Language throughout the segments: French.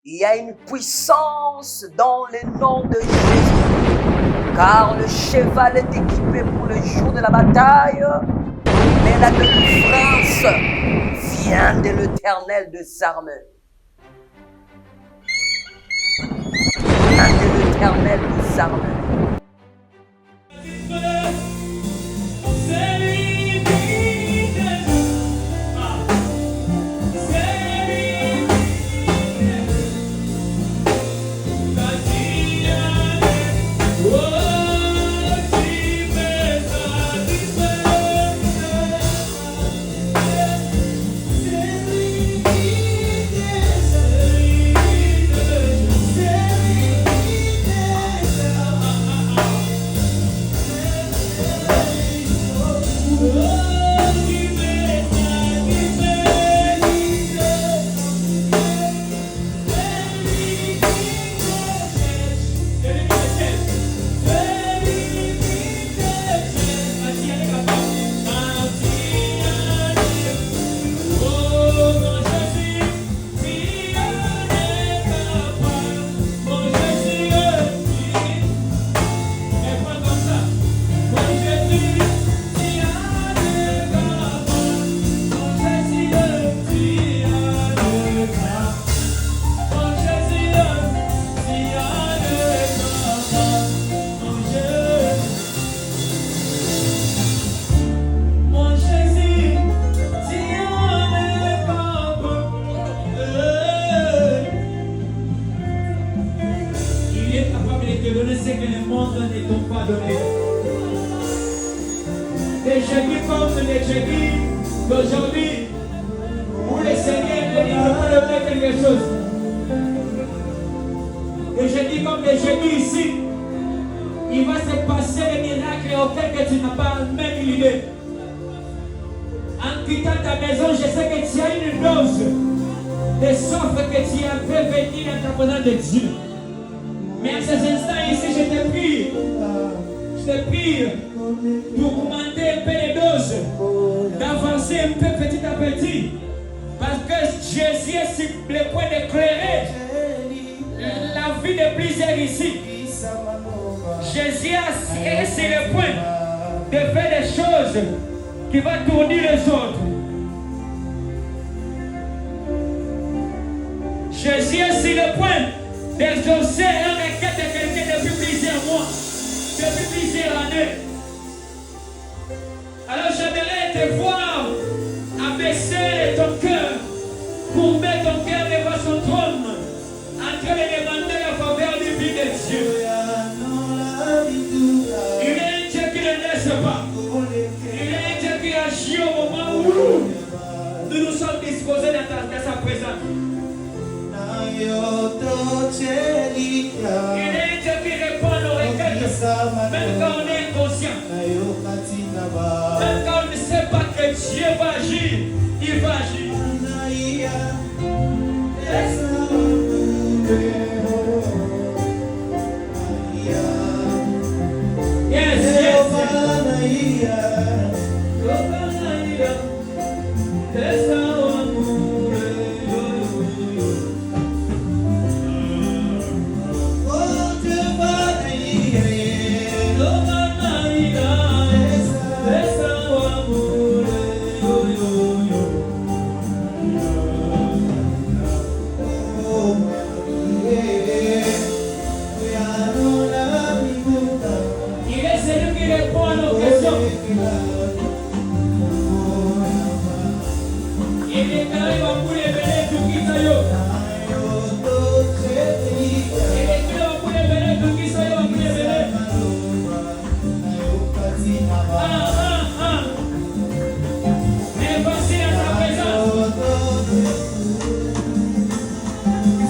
Il y a une puissance dans le nom de Jésus. Car le cheval est équipé pour le jour de la bataille, mais la délivrance vient de l'Éternel des armées. Vient de l'Éternel des armées.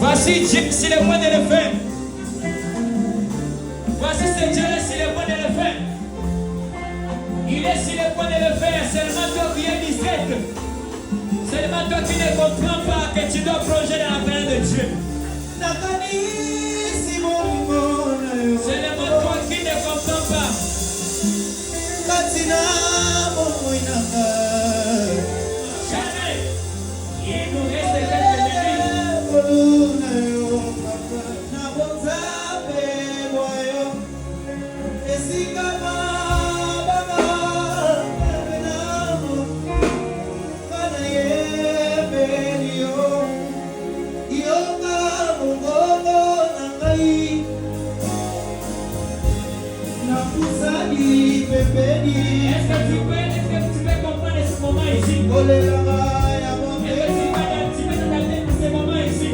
Voici Dieu, c'est le point de le faire. Voici ce Dieu, c'est le point de le faire. Il est sur le point de le faire. Seulement toi qui es discrète. Seulement toi qui ne comprends pas que tu dois plonger dans la main de Dieu. Seulement toi qui ne comprends pas. Jamais. Il nous reste quelques minutes. Est-ce que tu peux comprendre ce moment ici? Est-ce que tu peux t'adapter à ce moment ici?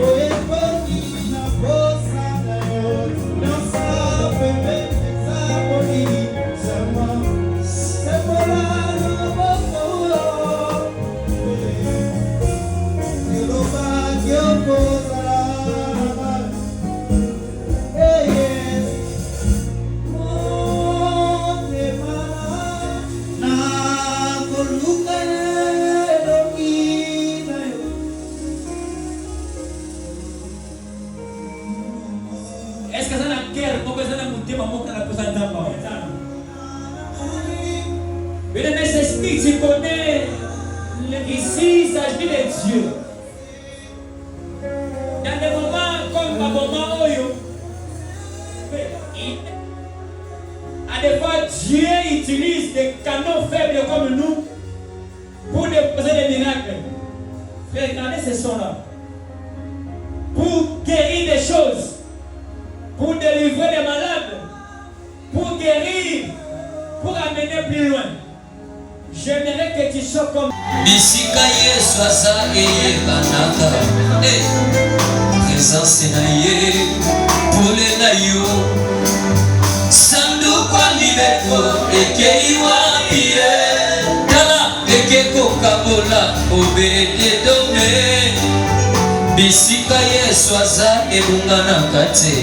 Est-ce que ça n'a guerre? Pourquoi ça n'a monté ma montre à la posade d'abord? Mais le Saint-Esprit, tu connais, ici, il s'agit de Dieu. Dans des moments comme ma maman Oyo, à des fois, Dieu utilise des canaux faibles comme nous pour déposer des miracles. Frère, regardez ce son-là. Pour guérir des choses, pour délivrer des malades, pour guérir, pour amener plus loin. J'aimerais que tu sois comme Bisika Yesu asa eyebanaka présence na ye pole na yo sanduku libeko ekei wapi ye tala ekekokabola obede dome bisika Yesu asa ebunganaka te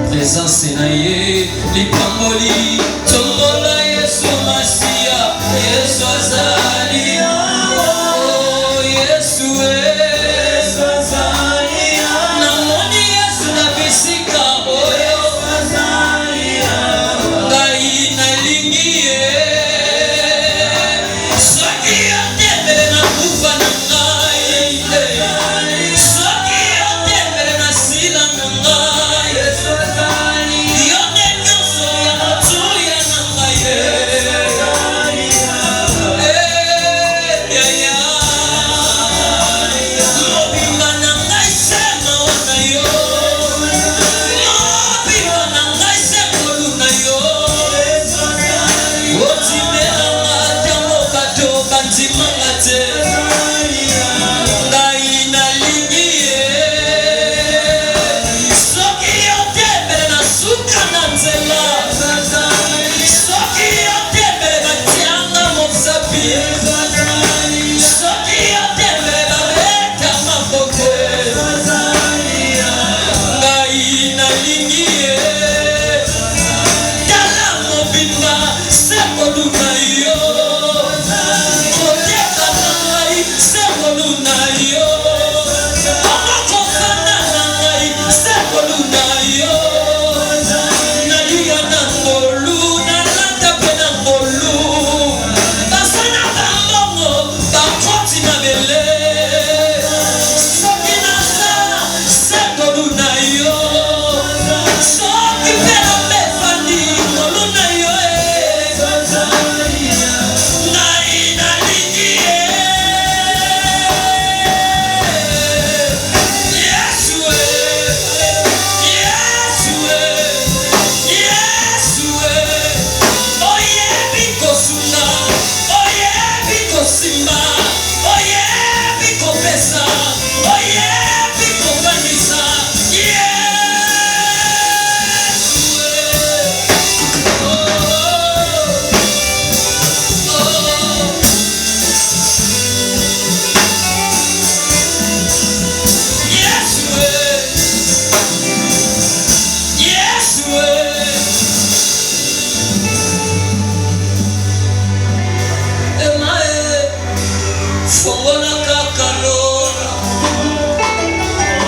présence na ye lipamboli tombola Yesu Masia Yesu azali oh Yesu Yesu azali namoni Yesu na bisika oyo azali ngai nalingi ye soki atembele na kufa na ngai soki atembele na sila na ngai Yesu azali yone nyonso ya matuya na ngai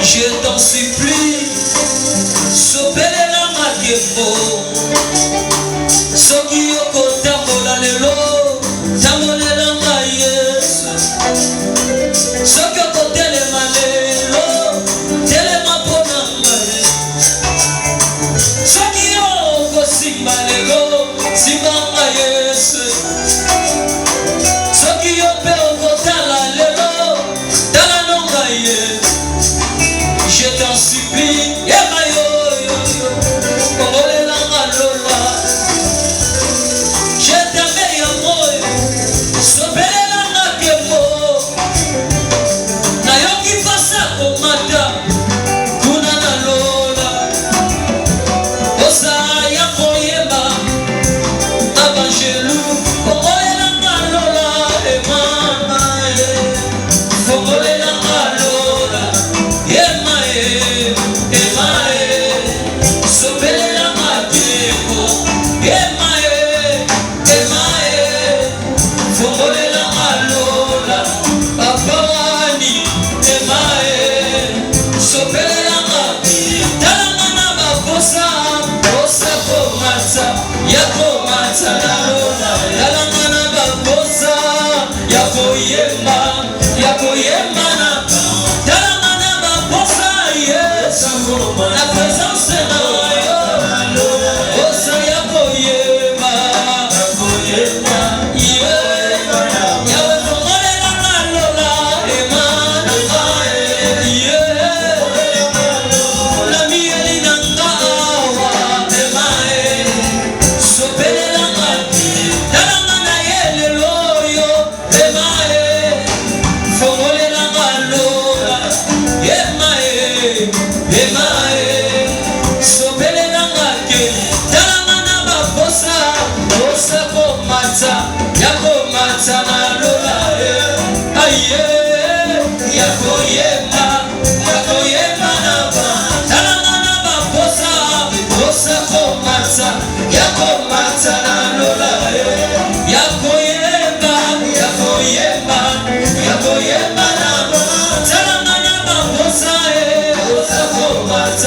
Je t'en supplie, sobelela makefo. Soki yoko tambola lelo, tambolela ma Yesu. Soki yoko telema lelo, telema pona ngaye. Soki yoko simba lelo, simba ma Yesu. Soki yope yoko tala lelo, tala no ngaye. Je emae sobelenanga ke talanga na baposa posa komata ya komata na lola aye ya koyema na ba talanga na baposa posa komata ya komata na lola ya koyema na ba talanga na baposa posa komata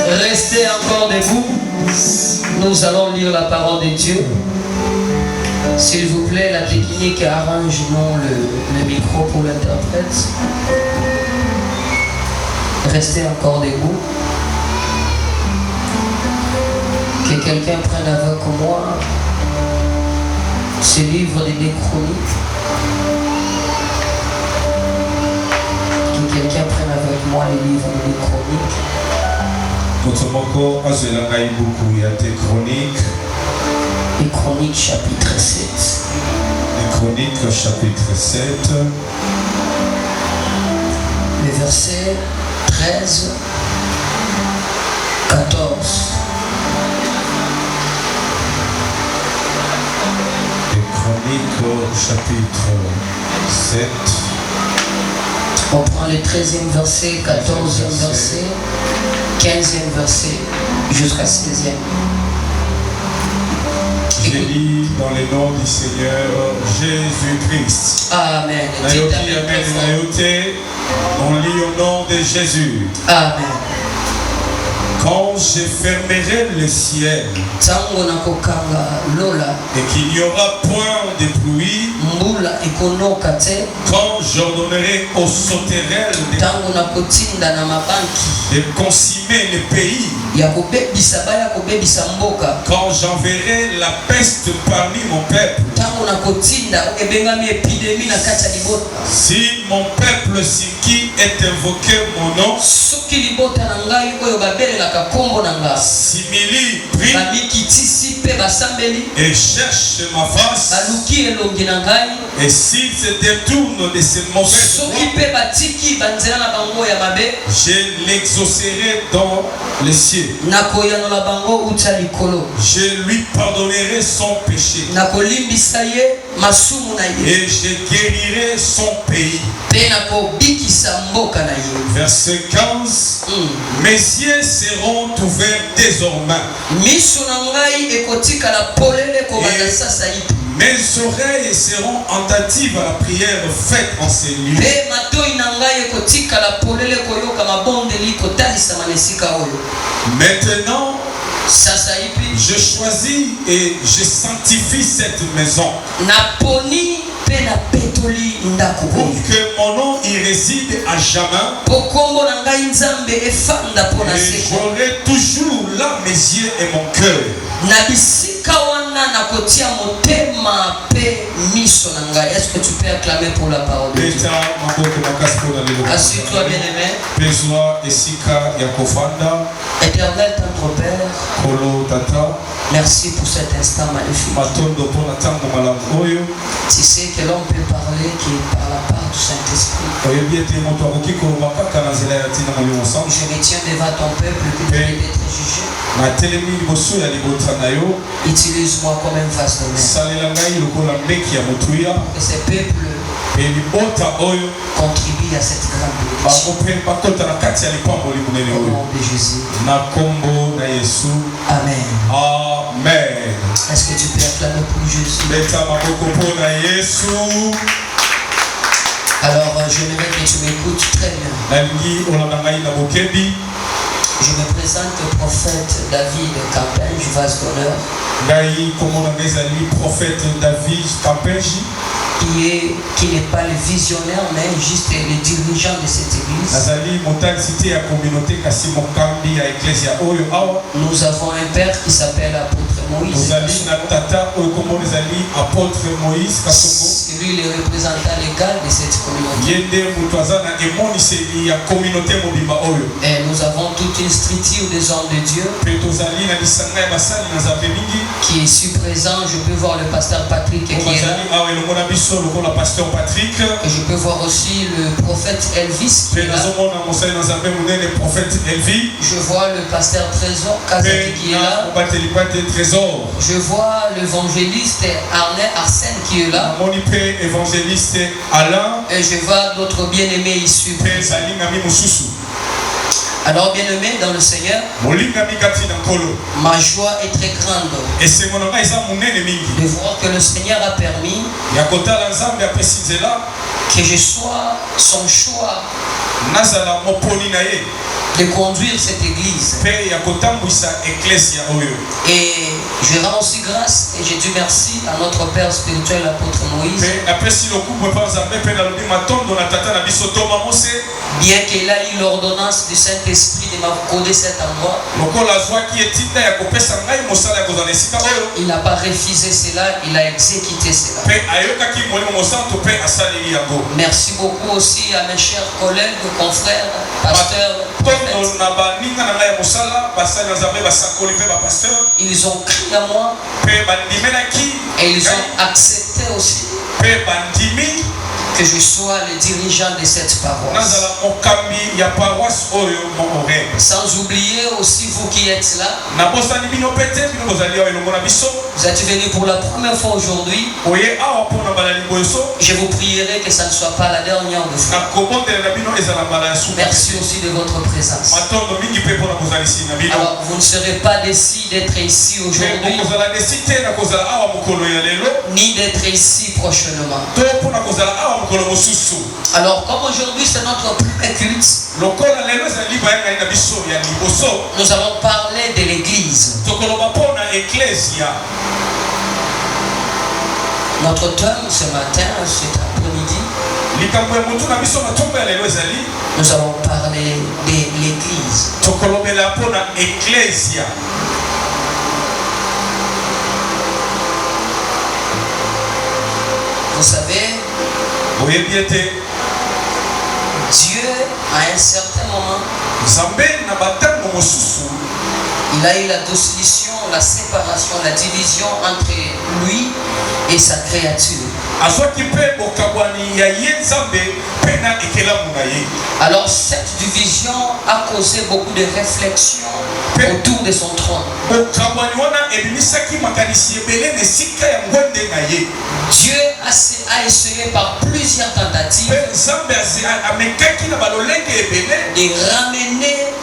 Restez encore debout. Nous allons lire la parole de Dieu. S'il vous plaît, la technique arrange-nous le micro pour l'interprète. Restez encore debout. Que quelqu'un prenne avec moi ce livre des Chroniques. Que quelqu'un prenne avec moi les livres des Chroniques. Les Chroniques chapitre 7. Les Chroniques chapitre 7. Le verset 13, 14. Les Chroniques chapitre 7. On prend le 13e verset, 14e verset, 15e verset, jusqu'à 16e. Je lis dans le nom du Seigneur Jésus-Christ. Amen. On lit au nom de Jésus. Amen. Quand je fermerai le ciel et qu'il n'y aura point de pluie, quand j'ordonnerai aux sauterelles de consumer le pays, quand j'enverrai la peste parmi mon peuple, si mon peuple qui est invoqué mon nom, s'humilie, prie et cherche ma face, et s'il se détourne de ses mauvaises voies, je l'exaucerai dans les cieux. Je lui pardonnerai son péché et je guérirai son pays. Verset 15. Mes yeux seront ouverts désormais. Mes oreilles seront attentives à la prière faite en ces lieux. Maintenant, je choisis et je sanctifie cette maison pour que mon nom y réside à jamais. Et j'aurai toujours là mes yeux et mon cœur. Est-ce que tu peux acclamer pour la parole de Dieu? Assieds-toi, bien-aimé. Éternel Tendre Père, merci pour cet instant magnifique. Tu sais que l'on peut parler qui est par la part du Saint-Esprit. Je me tiens devant ton peuple qui peut être jugé. Utilise-moi comme un vase de mer. Pour que ces peuples contribuent à cette grande bénédiction. Au nom de Jésus. Amen. Amen. Est-ce que tu peux acclamer pour Jésus? Alors, j'aimerais que tu m'écoutes très bien. Je me présente au prophète David Campenge, vase d'honneur. Prophète David Campenge, qui n'est pas le visionnaire, mais juste le dirigeant de cette église. Nous avons un père qui s'appelle apôtre Moïse. C'est lui le représentant légal de cette communauté. Et nous avons toute une structure des hommes de Dieu qui est ici présent. Je peux voir le pasteur Patrick qui est là. Et je peux voir aussi le prophète Elvis qui est là. Je vois le pasteur Trésor Kazaki qui est là. Je vois l'évangéliste Arsène qui est là. Et je vois d'autres bien-aimés issus. Alors, bien-aimé dans le Seigneur, ma joie est très grande de voir que le Seigneur a permis que je sois son choix de conduire cette église. Et je rends aussi grâce et je dis merci à notre Père spirituel, l'apôtre Moïse. Bien qu'il a eu l'ordonnance du Saint-Esprit de m'accorder cet endroit, il n'a pas refusé cela, il a exécuté cela. Merci beaucoup aussi à mes chers collègues, confrères, pasteurs. Ils ont crié à moi et ils ont accepté aussi que je sois le dirigeant de cette paroisse. Sans oublier aussi vous qui êtes là. Vous êtes venus pour la première fois aujourd'hui. Je vous prierai que ça ne soit pas la dernière de fois. Merci aussi de votre présence. Alors vous ne serez pas déçus d'être ici aujourd'hui, ni d'être ici prochainement. Alors comme aujourd'hui c'est notre premier culte, nous allons parler de l'église. Notre thème ce matin, cet après-midi, nous allons parler de l'église. Vous savez, Dieu, à un certain moment, il a eu la dissolution, la séparation, la division entre lui et sa créature. Alors cette division a causé beaucoup de réflexions autour de son trône. Dieu a essayé par plusieurs tentatives de ramener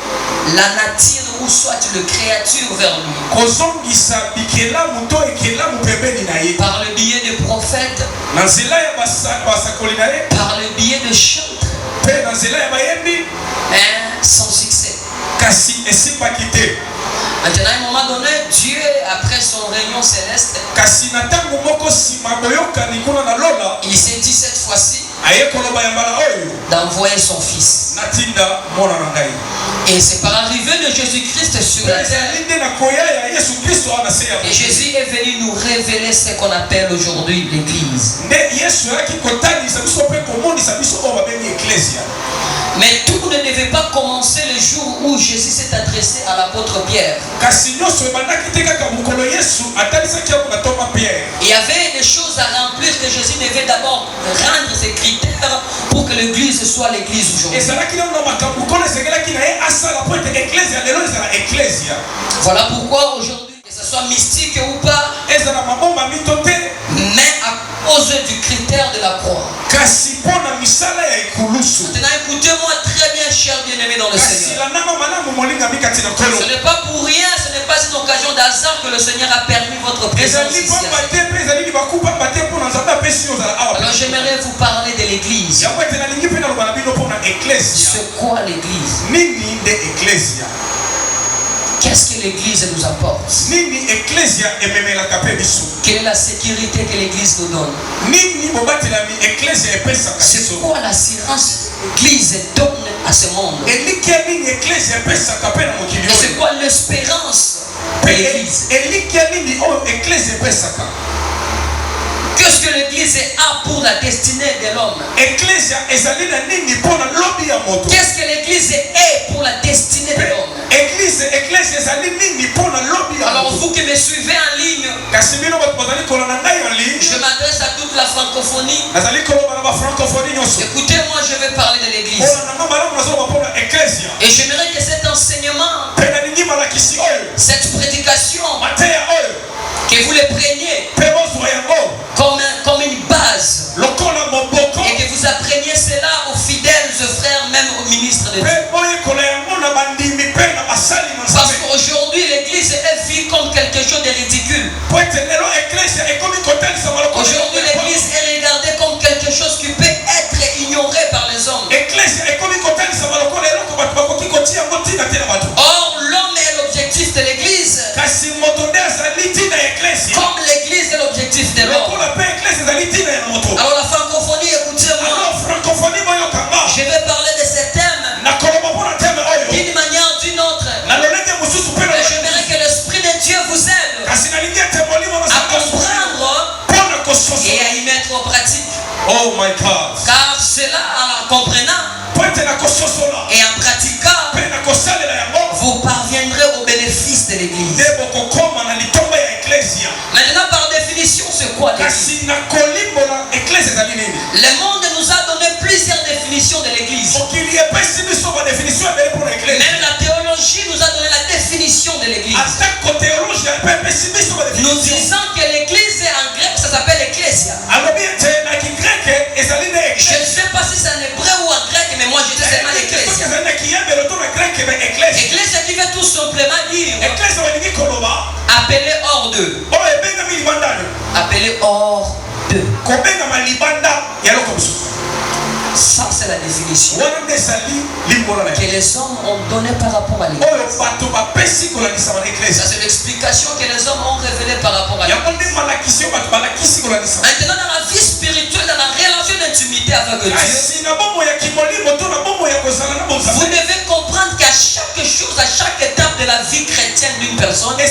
la nature ou soit le créature vers lui. Par le biais de prophètes, par le biais de chantres, sans succès. Maintenant, à un moment donné, Dieu, après son réunion céleste, il s'est dit cette fois-ci d'envoyer son fils. Et c'est par l'arrivée de Jésus-Christ sur la terre que Jésus est venu nous révéler ce qu'on appelle aujourd'hui l'église. Mais tout ne devait pas commencer le jour où Jésus s'est adressé à l'apôtre Pierre. Il y avait des choses à remplir que Jésus devait d'abord rendre ses critères pour que l'église soit l'église aujourd'hui. Voilà pourquoi aujourd'hui, que ce soit mystique ou pas, mais à cause du critère de la croix. Maintenant, écoutez-moi très bien, chers bien-aimés dans le Seigneur. Ce n'est pas pour rien, ce n'est pas une occasion d'hasard que le Seigneur a permis votre présence ici. Alors j'aimerais vous parler de l'église. C'est quoi l'église? Qu'est-ce que l'église nous apporte? Quelle est la sécurité que l'église nous donne? C'est quoi l'assurance que l'église donne à ce monde? Et c'est quoi l'espérance de l'église? Qu'est-ce que l'église a pour la destinée de l'homme? Qu'est-ce que l'église est pour la destinée de l'homme? Alors vous qui me suivez en ligne, je m'adresse à toute la francophonie. Écoutez-moi, je vais parler de l'église. Et j'aimerais que cet enseignement, cette prédication, que vous les preniez comme une base, et que vous appreniez cela aux fidèles frères, même aux ministres de Dieu. Parce qu'aujourd'hui l'église est vue comme quelque chose de ridicule. Aujourd'hui l'église est regardée comme quelque chose qui peut être ignoré par les hommes. Or l'homme est l'objectif de l'église, comme l'église est l'objectif de l'homme. Alors la francophonie, écoutez-moi, je vais parler de ce thème d'une manière ou d'une autre. Et j'aimerais que l'Esprit de Dieu vous aide à comprendre et à y mettre en pratique. Oh my God. Car cela, en comprenant et en pratiquant, vous parviendrez au bénéfice de l'église. Maintenant, par définition, c'est quoi l'église? Le monde nous a donné plusieurs définitions de l'église. Même la théologie nous a donné la définition de l'église. Nous disons que l'église en grec, ça s'appelle ecclesia. Je ne sais pas si c'est en hébreu ou en grec, mais moi je dis seulement l'ecclesia. Ecclesia qui veut tout simplement dire appelé hors d'eux. Appelé hors d'eux. Ça c'est la définition que les hommes ont donnée par rapport à l'église. Ça c'est l'explication que les hommes ont révélée par rapport à l'église. Maintenant dans la vie spirituelle, dans la relation d'intimité avec Dieu, vous devez comprendre qu'à chaque chose, à chaque étape de la vie chrétienne d'une personne, Dieu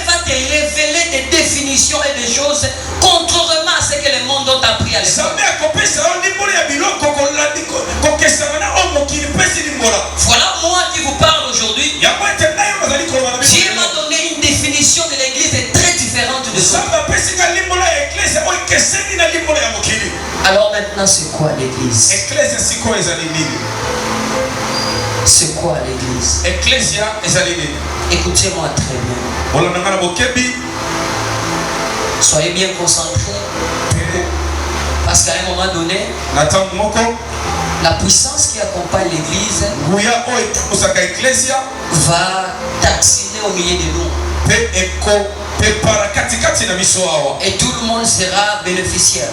va te révéler des définitions et des choses contrairement à ce que le monde a appris à l'école. Voilà moi qui vous parle aujourd'hui. Dieu m'a donné une définition de l'église très différente de ça. Alors maintenant, c'est quoi l'église? C'est quoi l'église? Écoutez-moi très bien. Soyez bien concentrés. Parce qu'à un moment donné, la puissance qui accompagne l'église va taxiner au milieu de nous. Et tout le monde sera bénéficiaire.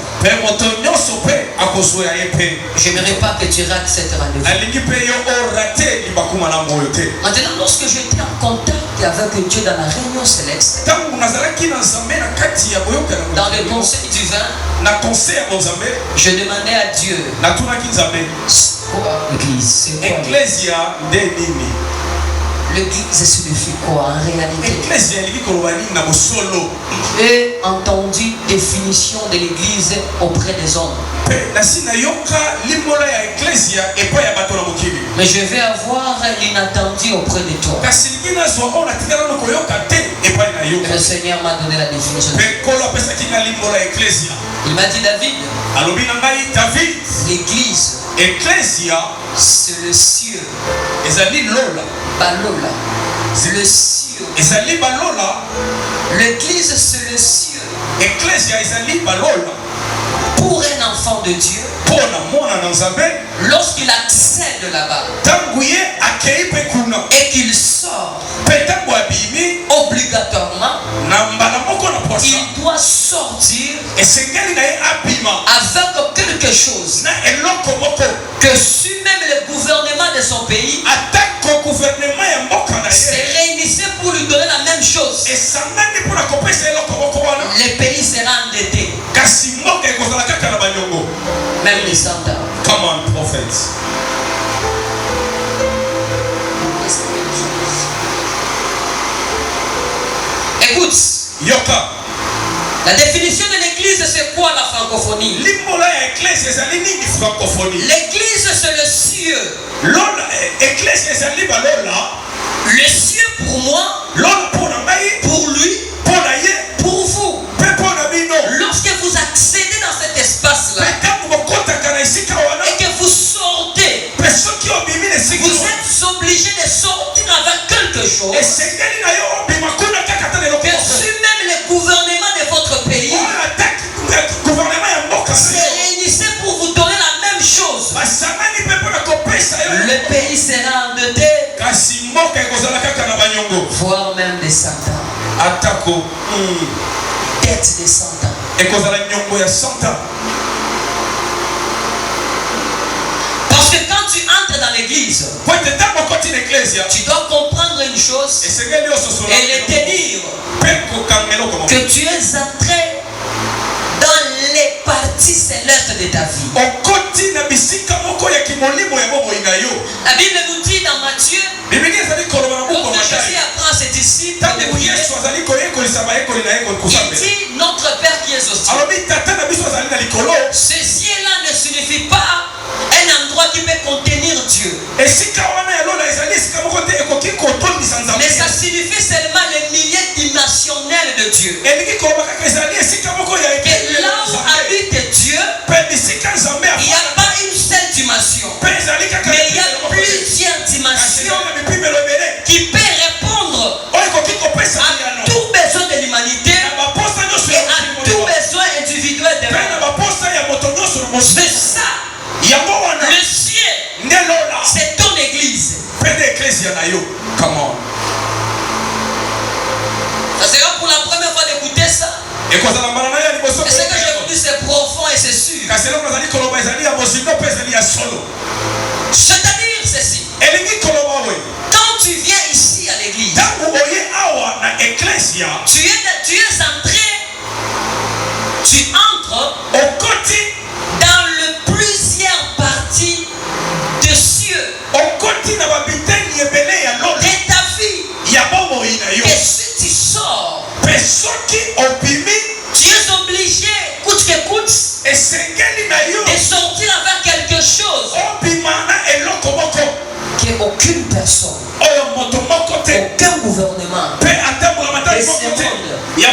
Je n'aimerais pas que tu rates cette rendez-vous. Maintenant, lorsque j'étais en contact avec Dieu dans la réunion céleste, dans le conseil divin, je demandais à Dieu, c'est quoi l'église? L'église signifie quoi en réalité? J'ai entendu définition de l'église auprès des hommes. Mais je vais avoir l'inattendu auprès de toi. Le Seigneur m'a donné la définition. Il m'a dit David, l'église, c'est le ciel. Balola. C'est le ciel. L'église c'est le ciel. Pour un enfant de Dieu, lorsqu'il accède là-bas et qu'il sort, obligatoirement, il doit sortir avec quelque chose que si même le gouvernement de son pays se réunissait pour lui donner la même chose, le pays sera endetté. Même les 100 ans. Come on, prophet. Écoute, Yoka. La définition de l'église, c'est quoi la francophonie? L'église, c'est le ciel. Le ciel pour moi, pour lui, pour vous. Lorsque vous accédez dans cet espace-là et que vous sortez, vous êtes obligé de sortir avec quelque chose. Que si même le gouvernement de votre pays se réunissait pour vous donner la même chose, le pays sera endetté, voire même des 100 ans. Dette de 100 ans. Parce que quand tu entres dans l'église, tu dois comprendre une chose et le tenir, que tu es entré dans les parties célestes de ta vie. La Bible nous dit dans Matthieu, quand Jésus apprend à ses disciples, il dit notre Père qui est aux cieux. Ce ciel-là ne signifie pas un endroit qui peut contenir Dieu. Mais ça signifie seulement les milliers dimensionnels de Dieu. Et là où habite Dieu, il n'y a pas une seule dimension, mais il y a plusieurs dimensions qui peuvent répondre à tout besoin de l'humanité et à tout besoin individuel de l'homme. C'est ça. Le ciel, c'est ton église. Ça sera pour la première fois d'écouter ça. Et ce que j'ai voulu, c'est profond et c'est sûr. C'est-à-dire ceci. Quand tu viens ici à l'église, tu es entré, tu entres dans le plusieurs parties de cieux de ta vie. Et si tu sors, tu es obligé, coûte que coûte, de sortir avec quelque chose qu'aucune personne, aucun gouvernement de ce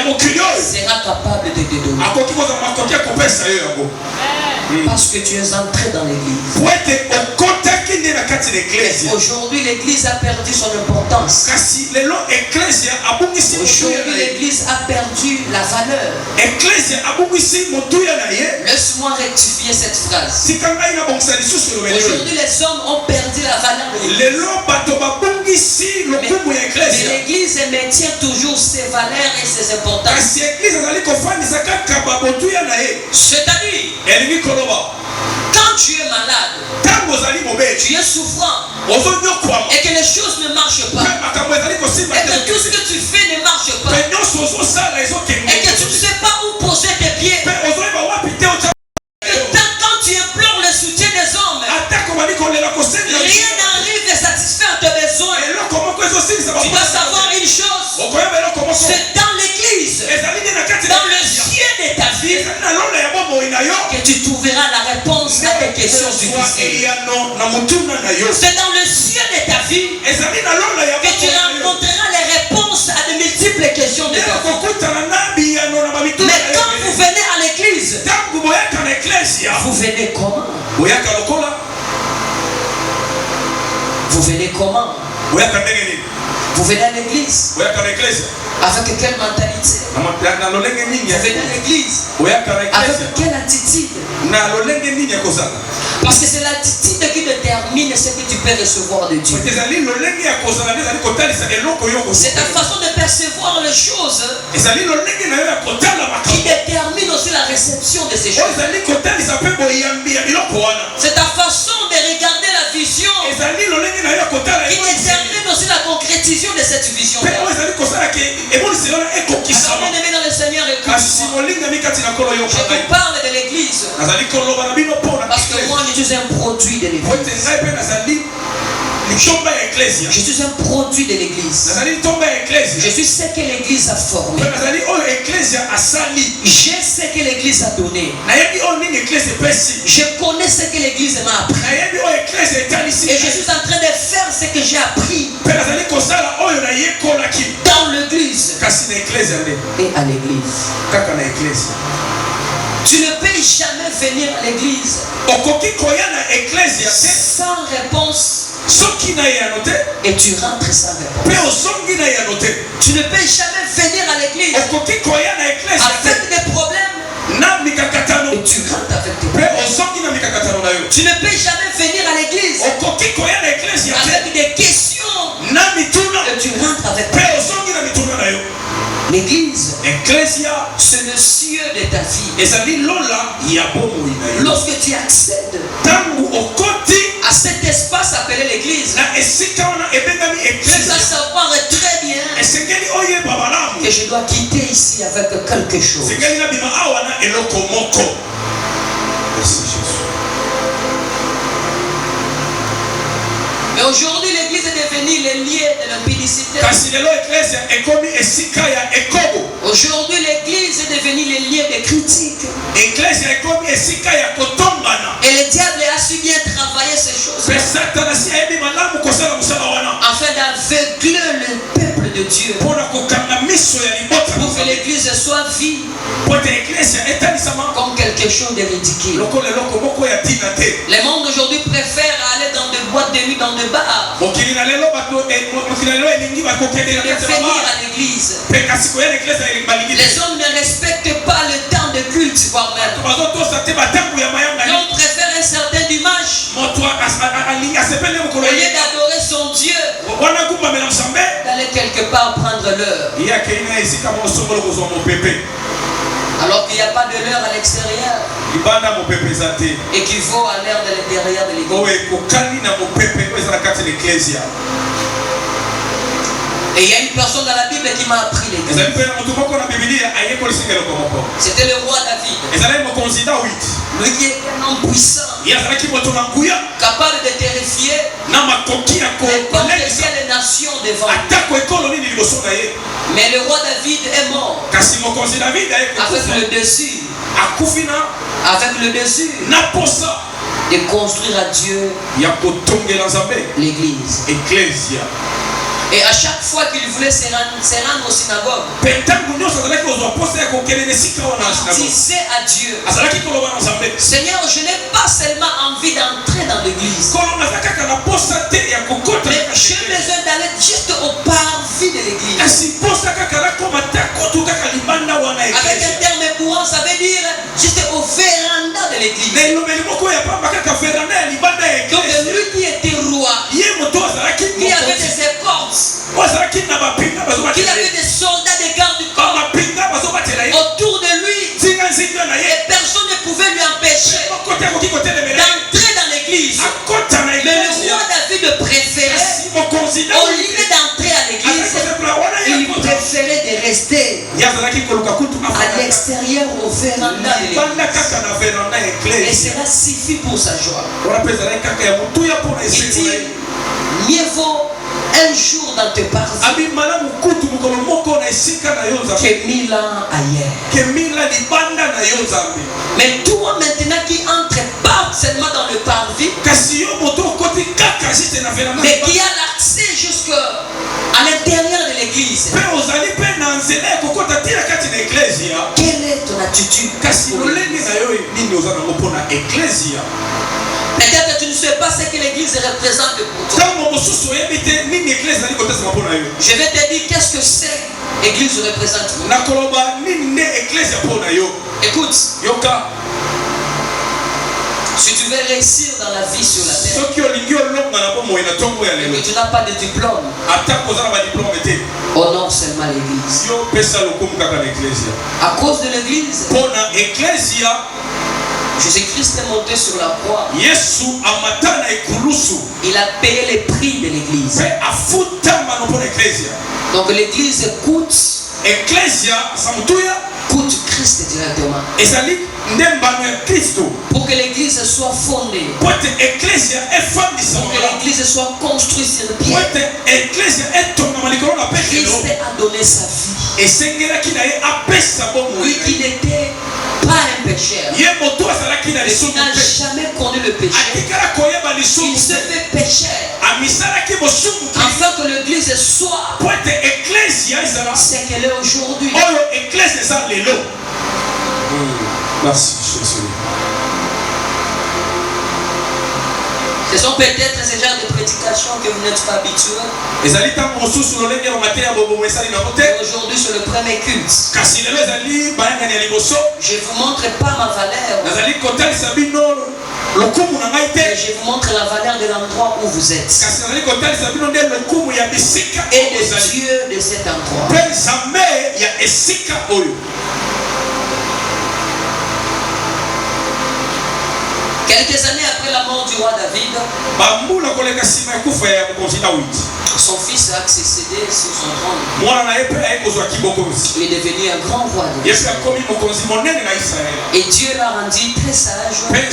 monde sera capable de te donner. Parce que tu es entré dans l'église. Aujourd'hui, l'église a perdu son importance. Aujourd'hui, l'église a perdu la valeur. Laisse-moi rectifier cette phrase. Aujourd'hui, les hommes ont perdu la valeur de l'église. Mais l'église maintient toujours ses valeurs et ses importances. C'est-à-dire, quand tu es malade, tu es souffrant, et que les choses ne marchent pas, et que tout ce que tu fais ne marche pas, et que tu ne sais pas où poser tes pieds, et quand tu implores le soutien des hommes, rien n'arrive à satisfaire tes besoins. vie, que tu trouveras la réponse à tes questions difficiles. C'est dans le ciel de ta vie que tu rencontreras les réponses à de multiples questions de ta vie. Mais quand vous venez à l'église, vous venez comment? Vous venez comment? Vous venez à l'église avec quelle mentalité? Vous venez à l'église avec quelle attitude? Parce que c'est l'attitude qui détermine ce que tu peux recevoir de Dieu. C'est ta façon de percevoir les choses qui détermine aussi la réception de ces choses. C'est ta façon de regarder la vision qui détermine aussi la concrétisation de cette vision. Alors, bien aimé dans le Seigneur, écoute-moi. Je te parle de l'église parce que moi je suis un produit de l'église. Je suis un produit de l'église. Je suis ce que l'église a formé. Je sais que l'église a donné. Je connais ce que l'église m'a appris. Et je suis en train de faire ce que j'ai appris dans l'église et à l'église. Tu ne peux jamais venir à l'église sans réponse. Et tu rentres sans réponse. Tu ne peux jamais venir à l'église avec des problèmes. Et tu rentres avec des problèmes. Tu ne peux jamais venir à l'église avec des questions. Et tu rentres avec des questions. L'église, c'est le ciel de ta vie. Lorsque tu accèdes à cet espace appelé l'église, tu dois savoir très bien que je dois quitter ici avec quelque chose. Mais aujourd'hui, l'église est devenue le lieu de l'impudicité. Aujourd'hui, l'église est devenue le lieu de critique. Et le diable a su bien travailler ces choses afin d'aveugler le peuple de Dieu pour que l'église soit vue comme quelque chose de ridicule. Le monde aujourd'hui préfère aller dans des boîtes de nuit, dans des bars, que venir à l'église. Les hommes ne respectent pas le temps de culte, voire même. L'homme préfère un certain dimanche au lieu d'adorer son Dieu, d'aller quelque part prendre l'heure. Alors qu'il n'y a pas de l'heure à l'extérieur et qu'il faut à l'heure de l'intérieur de l'église. Et il y a une personne dans la Bible qui m'a appris l'église. C'était le roi David. Lui qui était un homme puissant, capable de terrifier n'importe quelle nation devant lui. Mais le roi David est mort avec le dessus. Avec le dessus de construire à Dieu l'église. Et à chaque fois qu'il voulait se rendre au synagogue, il disait à Dieu: Seigneur, je n'ai pas seulement envie d'entrer dans l'église, mais j'ai besoin d'aller juste au parvis de l'église. Avec un terme courant, ça veut dire juste au véranda de l'église. Donc lui qui était roi, qui avait des escortes, qu'il avait des soldats de garde du corps autour de lui, et personne ne pouvait lui empêcher d'entrer dans l'église. Mais le roi David préférait, au lieu d'entrer à l'église, il préférait de rester à l'extérieur au véranda de l'église. Et cela suffit pour sa joie. Il dit: mieux vaut un jour dans tes parvis que 1000 ans ailleurs. Mais toi maintenant qui entre pas seulement dans le parvis, mais qui a l'accès jusqu'à l'intérieur de l'église, quelle est ton attitude pour l'église? Peut-être que tu ne sais pas ce que l'église représente pour toi. Je vais te dire qu'est-ce que c'est l'église représente. Écoute, si tu veux réussir dans la vie sur la terre et que tu n'as pas de diplôme, honore seulement l'église. À cause de l'église, Jésus-Christ est monté sur la croix. Il a payé les prix de l'église. Donc l'église coûte Christ directement. Pour que l'église soit fondée, pour que l'église soit construite sur pied, Christ a donné sa vie. Lui qui n'était pas un pécheur, qui n'a jamais connu le péché, il se fait pécheur afin que l'église soit ce qu'elle est aujourd'hui. Merci, Jésus. Ce sont peut-être ce genre de prédications que vous n'êtes pas habitués. Aujourd'hui, c'est le premier culte. Je ne vous montre pas ma valeur. Mais je vous montre la valeur de l'endroit où vous êtes. Et de Dieu de cet endroit. Quelques années après la mort du roi David, son fils a succédé sur son trône. Il est devenu un grand roi de Israël. Et Dieu l'a rendu très sage, très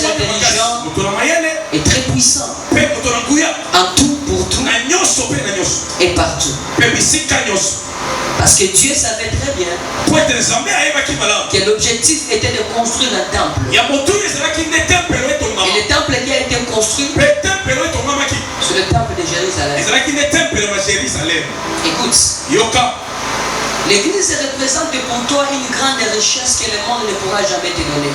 intelligent et très puissant. En tout, pour tout et partout. Parce que Dieu savait très bien que l'objectif était de construire un temple. Et le temple qui a été construit, c'est le temple de Jérusalem. Écoute, l'église représente pour toi une grande richesse que le monde ne pourra jamais te donner.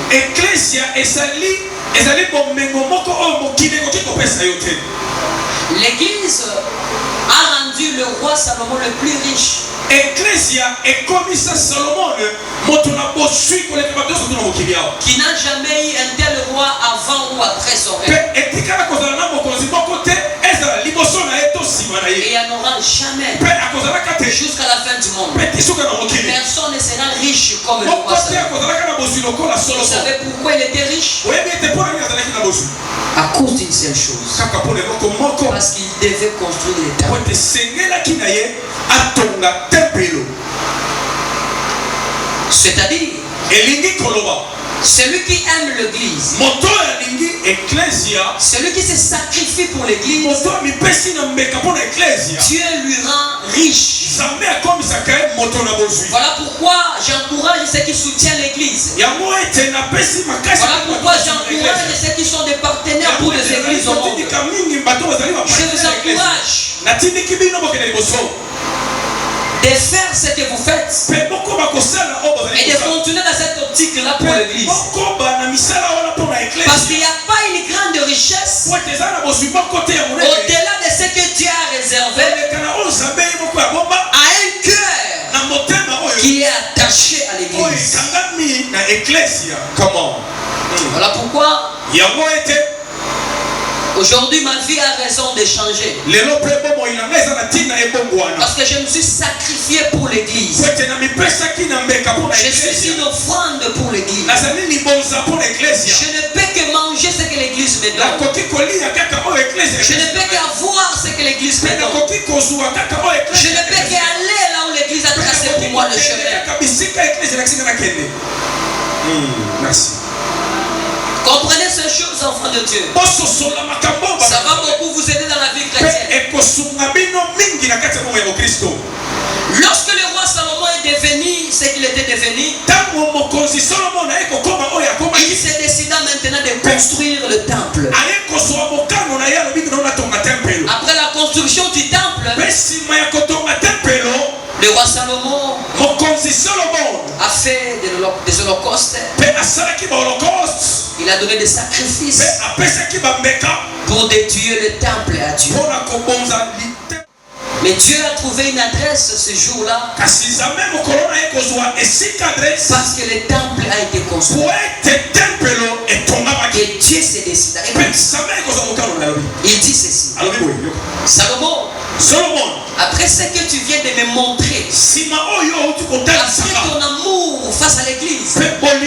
L'église a rendu le roi Salomon le plus riche. Qui n'a jamais eu un tel roi avant ou après son règne. Et il n'y en aura jamais jusqu'à la fin du monde. Personne ne sera riche comme le roi Salomon. Vous savez pourquoi il était riche? À cause d'une seule chose. Parce qu'il devait construire les temples. C'est-à-dire, celui qui aime l'église, celui qui se sacrifie pour l'église, Dieu lui rend riche. Voilà pourquoi j'encourage ceux qui soutiennent l'église. Voilà pourquoi j'encourage ceux qui sont des partenaires pour les églises au monde. Je vous encourage de faire ce que vous faites et de continuer dans cette optique-là pour l'église. Parce qu'il n'y a pas une grande richesse au-delà de ce que Dieu a réservé à un cœur qui est attaché à l'église. Voilà pourquoi aujourd'hui ma vie a raison de changer. Parce que je me suis sacrifié pour l'église. Je suis une offrande pour l'église. Je ne peux que manger ce que l'église me donne. Je ne peux qu'avoir ce que l'église me donne. Je ne peux qu'aller là où l'église a tracé pour moi le chemin. Merci. Comprenez ce ces choses, enfants de Dieu. Ça va beaucoup vous aider dans la vie chrétienne. Lorsque le roi Salomon est devenu ce qu'il était devenu, il s'est décidé maintenant de construire le temple. Après la construction du temple, le roi Salomon a fait des holocaustes. Il a donné des sacrifices pour détruire le temple à Dieu. Mais Dieu a trouvé une adresse ce jour-là parce que le temple a été construit. Et Dieu s'est décidé. Il dit ceci. Salomon, après ce que tu viens de me montrer, après ton amour face à l'église, après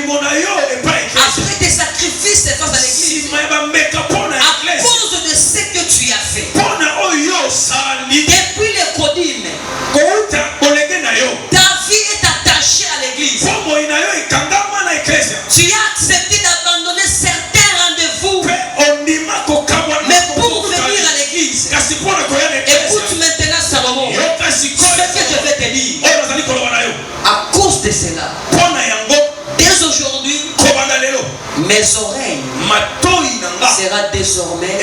tes sacrifices face à l'église, à cause de ce que tu as fait, depuis les Kodim, ta vie est attachée à l'église. Tu as accepté d'abandonner certains rendez-vous, mais pour venir à l'église. Écoute maintenant Salomon, ce que je vais te dire. À cause de cela, dès aujourd'hui, mes oreilles seront désormais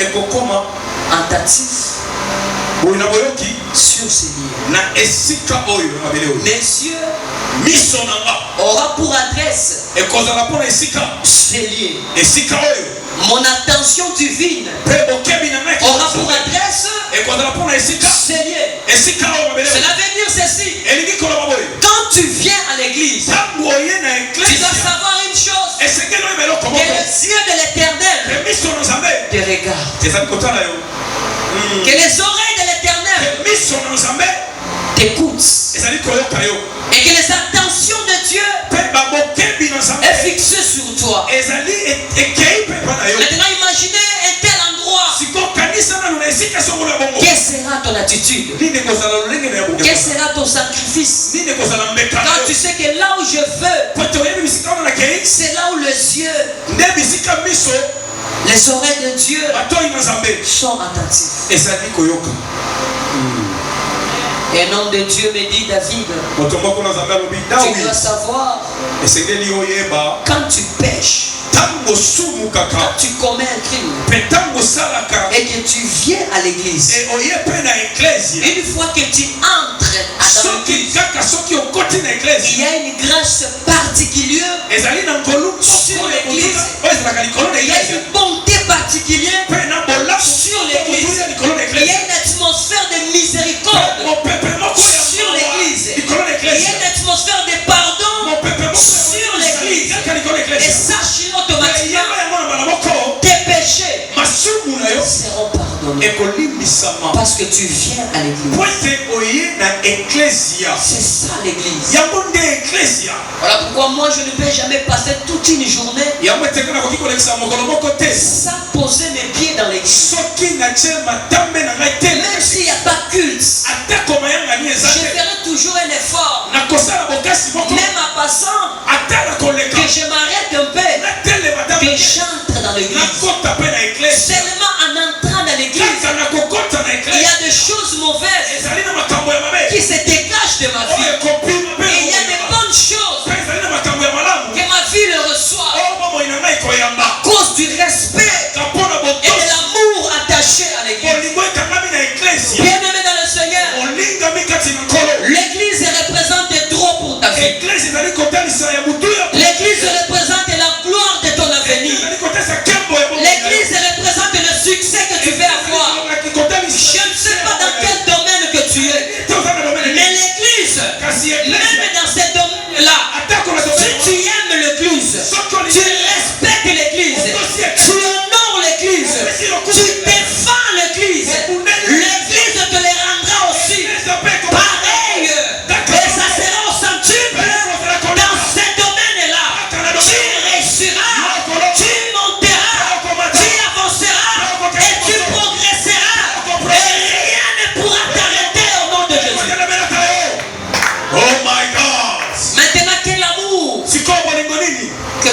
attentives sur ces lieux. Mes yeux aura pour adresse ces lieux. Mon attention divine aura pour adresse ces lieux. Cela veut dire ceci. Quand tu viens à l'église, tu dois savoir une chose, que les yeux de l'Éternel te regardent. Que les oreilles de l'Éternel t'écoutent. Et que les attentions de Dieu est fixée sur toi. Maintenant imaginez un tel endroit. Quelle sera ton attitude? Quel sera ton sacrifice? Quand tu sais que là où je veux, c'est là où les yeux, les oreilles de Dieu sont attentifs. Et un homme de Dieu me dit, David, tu dois savoir, quand tu pêches, quand tu commets un crime et que tu viens à l'église, une fois que tu entres dans l'église, il y a une grâce particulière sur l'église. Il y a une bonté particulière sur l'église. Il y a une atmosphère de miséricorde sur l'église. Il y a une atmosphère de pardon sur l'église. Et sache automatiquement, tes péchés seront pardonnés parce que tu viens à l'église. C'est ça l'église. Voilà pourquoi moi je ne peux jamais passer toute une journée sans poser mes pieds dans l'église. Même s'il n'y a pas culte, je ferai toujours un effort, même en passant, que je m'arrête un peu, que j'entre dans l'église. Seulement en entrant dans l'église, il y a des choses mauvaises qui se dégagent de ma vie. Et il y a des bonnes choses que ma vie le reçoit à cause du respect et de l'amour attaché à l'église. Bien-aimé dans le Seigneur, l'église représente trop pour ta vie. L'église représente la gloire de ton avenir. L'église représente le succès que tu veux avoir. Je ne sais pas dans quel domaine que tu es, mais l'église, même dans ce domaine-là, si tu aimes l'église, tu respectes l'église, tu honores l'église, tu défends l'église, l'église te les rendra aussi pareil, et ça sera au centuple dans ce domaine.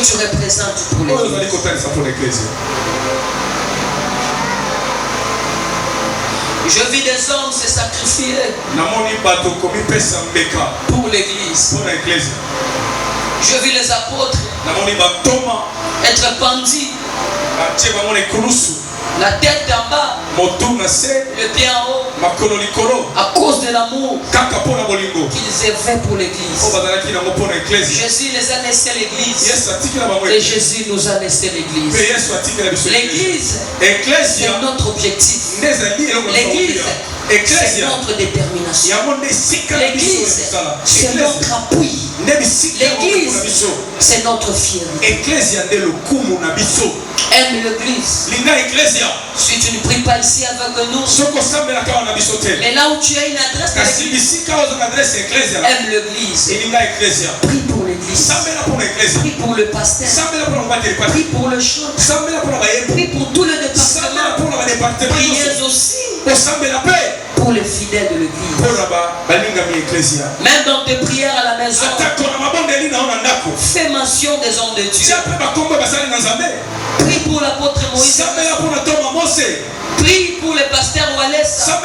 tu représentes pour l'église. Je vis des hommes se sacrifier pour l'église. Je vis les apôtres être pendus, la tête en bas, le pied en haut, à cause de l'amour qu'ils avaient pour l'église. Jésus les a laissés l'église et Jésus nous a laissé l'église. L'église, c'est notre objectif. L'église, c'est notre détermination. L'église, c'est notre appui. L'église, c'est notre fierté. Aime l'église. Si tu ne pries pas ici avec nous, mais là où tu as une adresse, aime l'église. Prie pour l'église. Prie pour le pasteur. Prie pour le chant. Prie pour tout le département. Priez aussi pour les fidèles de l'église. Même dans tes prières à la maison, fais mention des hommes de Dieu. Prie pour l'apôtre Moïse. Prie pour le pasteur Walesa.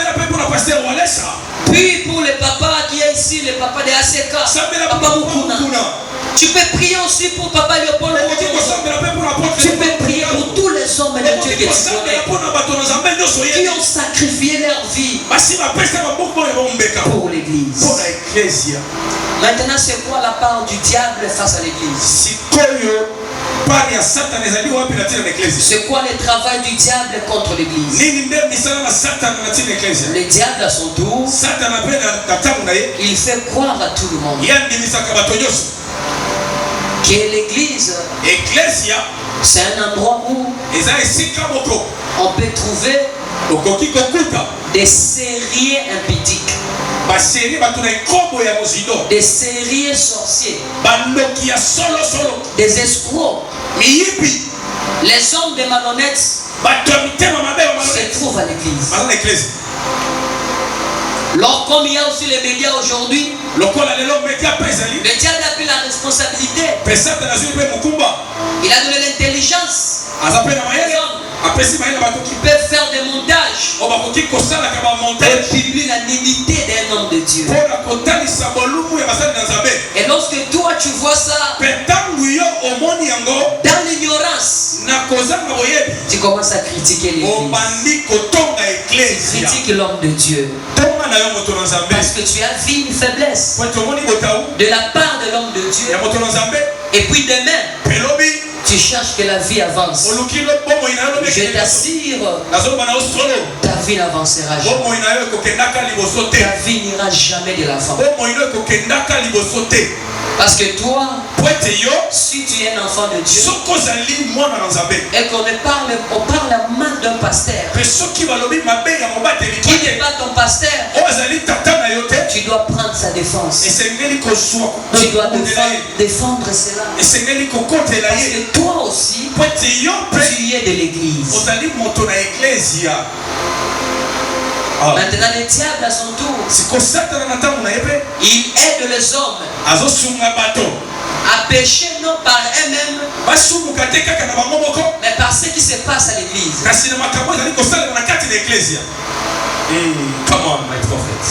Prie pour le papa qui est ici, le papa de ACK. Papa Mukuna. Tu peux prier aussi pour papa Léopold. Tu peux prier pour tous les hommes de Dieu que tu connais, qui ont sacrifié leur vie pour l'église. Maintenant, c'est quoi la part du diable face à l'église? C'est quoi le travail du diable contre l'église? Le diable à son tour, il fait croire à tout le monde que l'église, c'est un endroit où on peut trouver des sérieux impudiques, des sérieux sorciers, des escrocs. Les hommes des malhonnêtes se trouvent à l'église. Alors, comme il y a aussi les médias aujourd'hui, le diable a pris la responsabilité. Il a donné l'intelligence qui peuvent faire des montages et publier la nudité d'un homme de Dieu. Et lorsque toi tu vois ça dans l'ignorance, tu commences à critiquer l'église. Tu critiques l'homme de Dieu parce que tu as vu une faiblesse de la part de l'homme de Dieu. Et puis demain, tu cherches que la vie avance. Je t'assure, ta vie n'avancera jamais. Ta vie n'ira jamais de l'avant. Parce que toi, si tu es un enfant de Dieu et qu'on parle mal d'un pasteur qui n'est pas ton pasteur, tu dois prendre sa défense. Tu dois défendre cela. Parce que toi aussi, tu es de l'église. Maintenant, le diable à son tour, il aide les hommes à pécher non par eux-mêmes, mais par ce qui se passe à l'église. Come on, my prophet.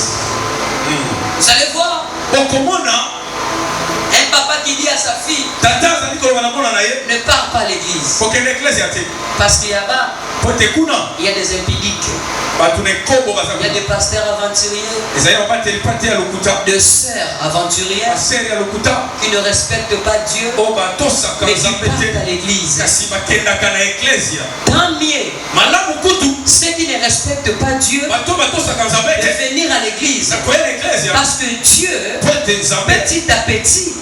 Vous allez voir un papa qui dit à sa fille, ne pars pas à l'église, parce qu'il y a bas, il y a des impudiques, il y a des pasteurs aventuriers, des sœurs aventurières qui ne respectent pas Dieu, mais qui partent à l'église. Tant mieux ceux qui ne respectent pas Dieu de venir à l'église, parce que Dieu, petit à petit,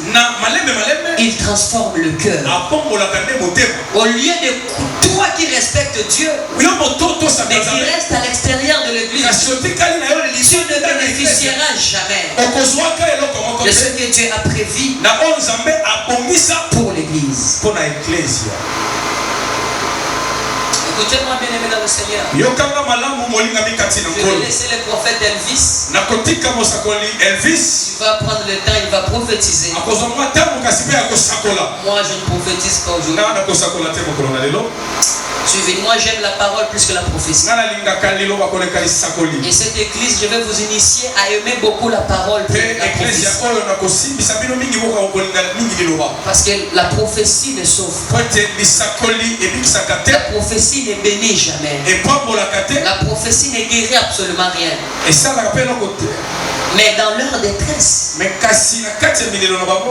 il transforme le cœur. Au lieu de toi qui respectes Dieu, mais qui reste à l'extérieur de l'église, tu ne bénéficieras jamais de ce que Dieu a prévu pour l'église. Écoutez-moi bien aimé dans le Seigneur. Je vais laisser le prophète Elvis. Tu vas prendre le temps, il va prophétiser. Moi je ne prophétise pas aujourd'hui. Suivez-moi, j'aime la parole plus que la prophétie. Et cette église, je vais vous initier à aimer beaucoup la parole. Parce que la prophétie ne sauve pas. La prophétie ne bénit jamais. La prophétie ne guérit absolument rien. Mais dans leur détresse,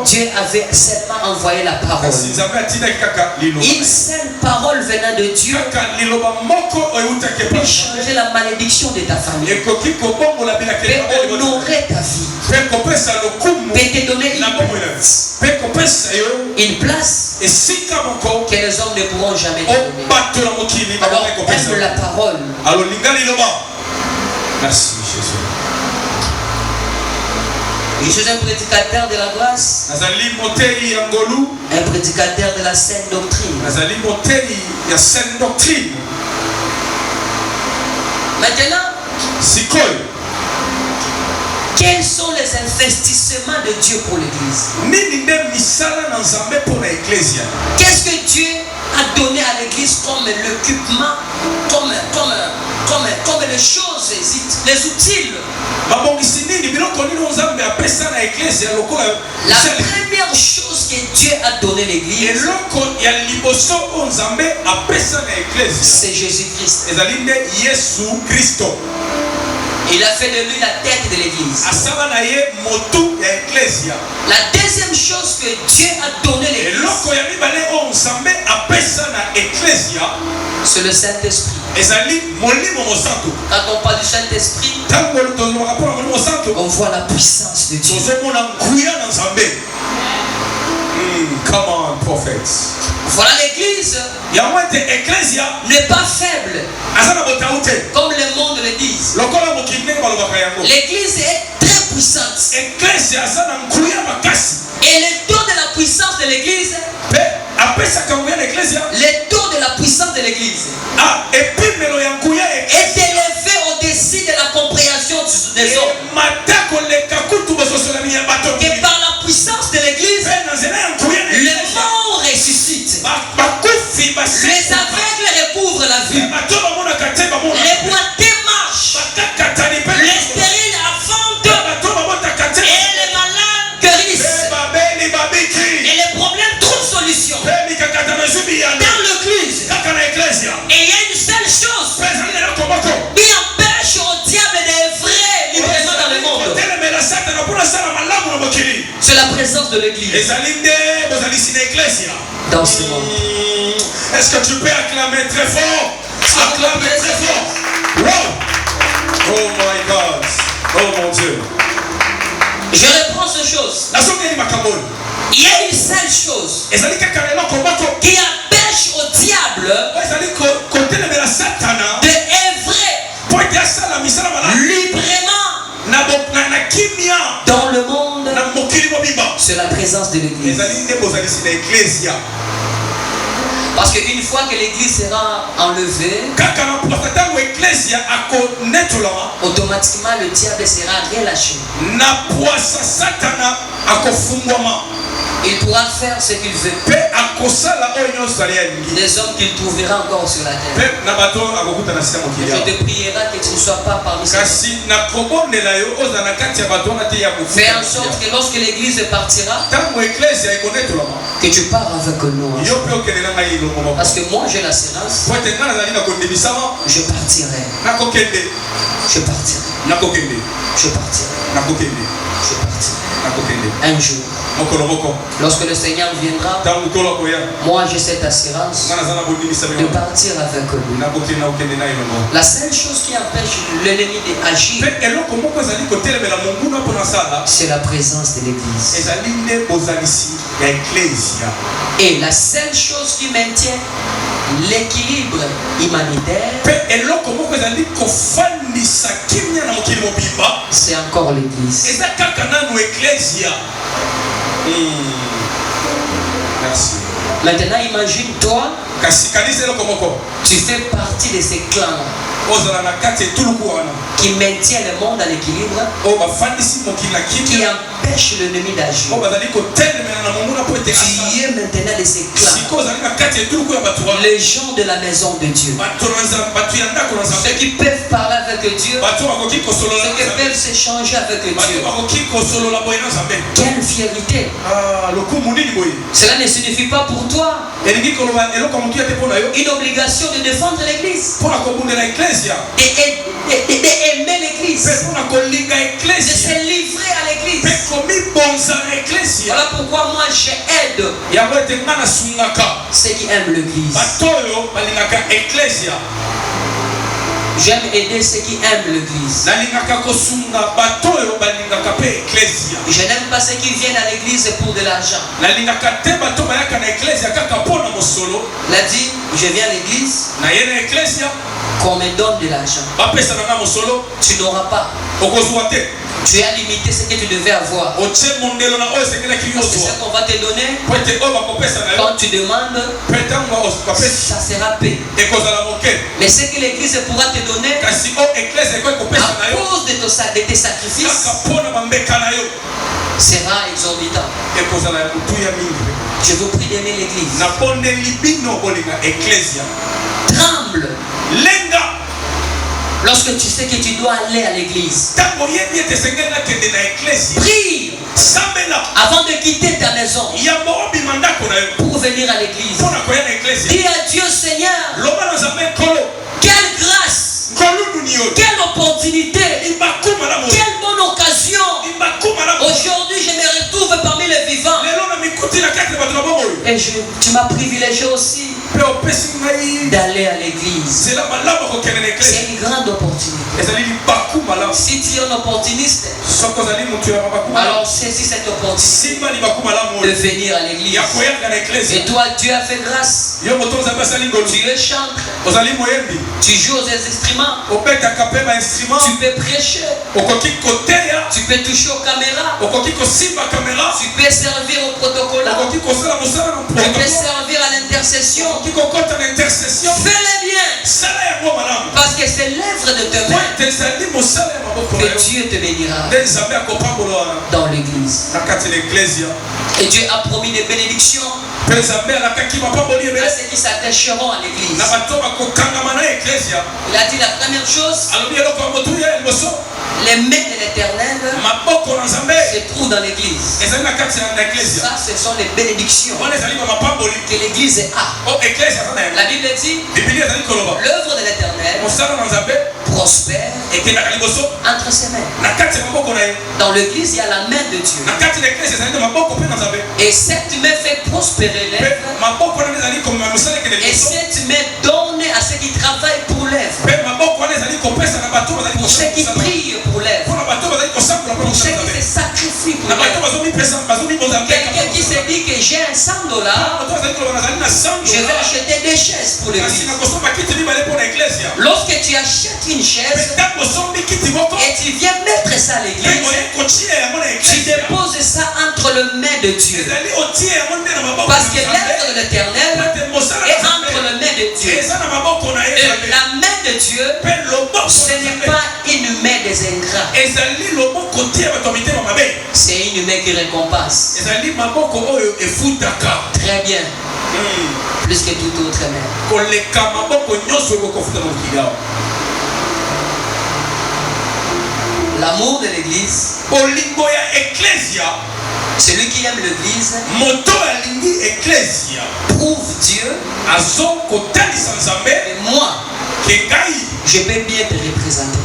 Dieu avait seulement envoyé la parole. Une seule parole venant de Dieu peut changer la malédiction de ta famille, peut honorer ta vie, peut te donner une place que les hommes ne pourront jamais te donner. Alors aime la parole. Merci Jésus. Je suis un prédicateur de la grâce, un prédicateur de la saine doctrine. Maintenant, quels sont les investissements de Dieu pour l'église? Qu'est-ce que Dieu a donné à l'église comme l'équipement, comme les choses, les outils? La première chose que Dieu a donné à l'église, c'est Jésus-Christ. Il a fait de lui la tête de l'église. La deuxième chose que Dieu a donné à l'église, c'est le Saint-Esprit. Quand on parle du Saint-Esprit, on voit la puissance de Dieu. Come on, prophets. Voilà l'église n'est pas faible comme le monde le dit. L'église est très puissante. Et le don de la puissance de l'église, le don de la puissance de l'église est élevé au-dessus de la compréhension des hommes. Et par la puissance de l'église, les morts ressuscitent, les aveugles recouvrent la vue, les boiteux marchent, les stériles affrontent, et les malades guérissent, et les problèmes trouvent solution dans l'église. Et il y a une seule chose qui empêche au diable d'œuvrer librement dans le monde, c'est la présence de l'église dans ce monde. Est-ce que tu peux acclamer très fort? Acclamer très fort. Wow. Oh my God. Oh mon Dieu. Je reprends ces choses. Il y a une seule chose qui empêche au diable d'œuvrer librement dans le monde, c'est la présence de l'église. Parce qu'une fois que l'église sera enlevée, automatiquement le diable sera relâché. Il pourra faire ce qu'il veut. Les hommes qu'il trouvera encore sur la terre. Je te prierai que tu ne sois pas parmi ces hommes. Fais en sorte que lorsque l'église partira, que tu pars avec nous. Parce que moi j'ai l'assurance, je partirai. Je partirai. Je partirai. Un jour, lorsque le Seigneur viendra, moi j'ai cette assurance de partir avec lui. La seule chose qui empêche l'ennemi d'agir, c'est la présence de l'église. Et la seule chose qui maintient l'équilibre humanitaire, c'est encore l'église. Merci. Maintenant, imagine-toi, tu fais partie de ces clans qui maintiennent le monde à l'équilibre, qui empêchent l'ennemi d'agir. Tu es maintenant de ces clans, les gens de la maison de Dieu, ceux qui peuvent parler avec Dieu, ceux qui peuvent s'échanger avec Dieu. Quelle fierté! Cela ne signifie pas pour toi une obligation de défendre l'église, d'aimer l'église, de se livrer à l'église. Voilà pourquoi moi j'aide ceux qui aiment l'église. J'aime aider ceux qui aiment l'église. Je n'aime pas ceux qui viennent à l'église pour de l'argent. Il a dit, je viens à l'église, qu'on me donne de l'argent. Tu n'auras pas. Tu as limité ce que tu devais avoir. C'est ce qu'on va te donner. Quand tu demandes, ça sera payé. Mais ce que l'église pourra te donner, à cause de tes sacrifices, sera exorbitant. Je vous prie d'aimer l'église. Tremble lorsque tu sais que tu dois aller à l'église. Prie avant de quitter ta maison pour venir à l'église. Dis à Dieu, Seigneur, quelle grâce, quelle opportunité, quelle bonne occasion. Aujourd'hui, je me retrouve parmi les vivants. Et tu m'as privilégié aussi d'aller à l'église. C'est une grande opportunité. Si tu es un opportuniste, alors saisis cette opportunité de venir à l'église. Et toi, Dieu a fait grâce. Tu es chanteur, tu joues aux instruments, tu peux prêcher, tu peux toucher aux caméras, tu peux servir au protocole, tu peux servir à l'intercession. Fais-le bien, parce que c'est l'œuvre de tes mains que Dieu te bénira dans l'église. Et Dieu a promis des bénédictions à ceux qui s'attacheront à l'église. Il a dit la première chose, les mains de l'Éternel se trouvent dans l'église. Ça, ce sont les bénédictions que l'église a. La Bible dit, l'œuvre de l'Éternel prospère entre ses mains. Dans l'église, il y a la main de Dieu. Et cette main fait prospérer l'œuvre. Et cette main donne à ceux qui travaillent pour l'œuvre, pour ceux qui prient pour l'œuvre, pour ceux qui se sacrifient pour l'œuvre. Quelqu'un qui se dit que j'ai un $100, je vais acheter des chaises pour l'église. Lorsque tu achètes une chaise et tu viens mettre ça à l'église, tu déposes ça entre les mains de Dieu. Parce que l'œuvre de l'Éternel est entre les mains de Dieu. Et la main de Dieu, ce n'est pas une main des ingrats. C'est une main qui récompense. Très bien. Plus que toute autre main. L'amour de l'église, celui qui aime l'église, prouve Dieu. Et moi, je peux bien te représenter.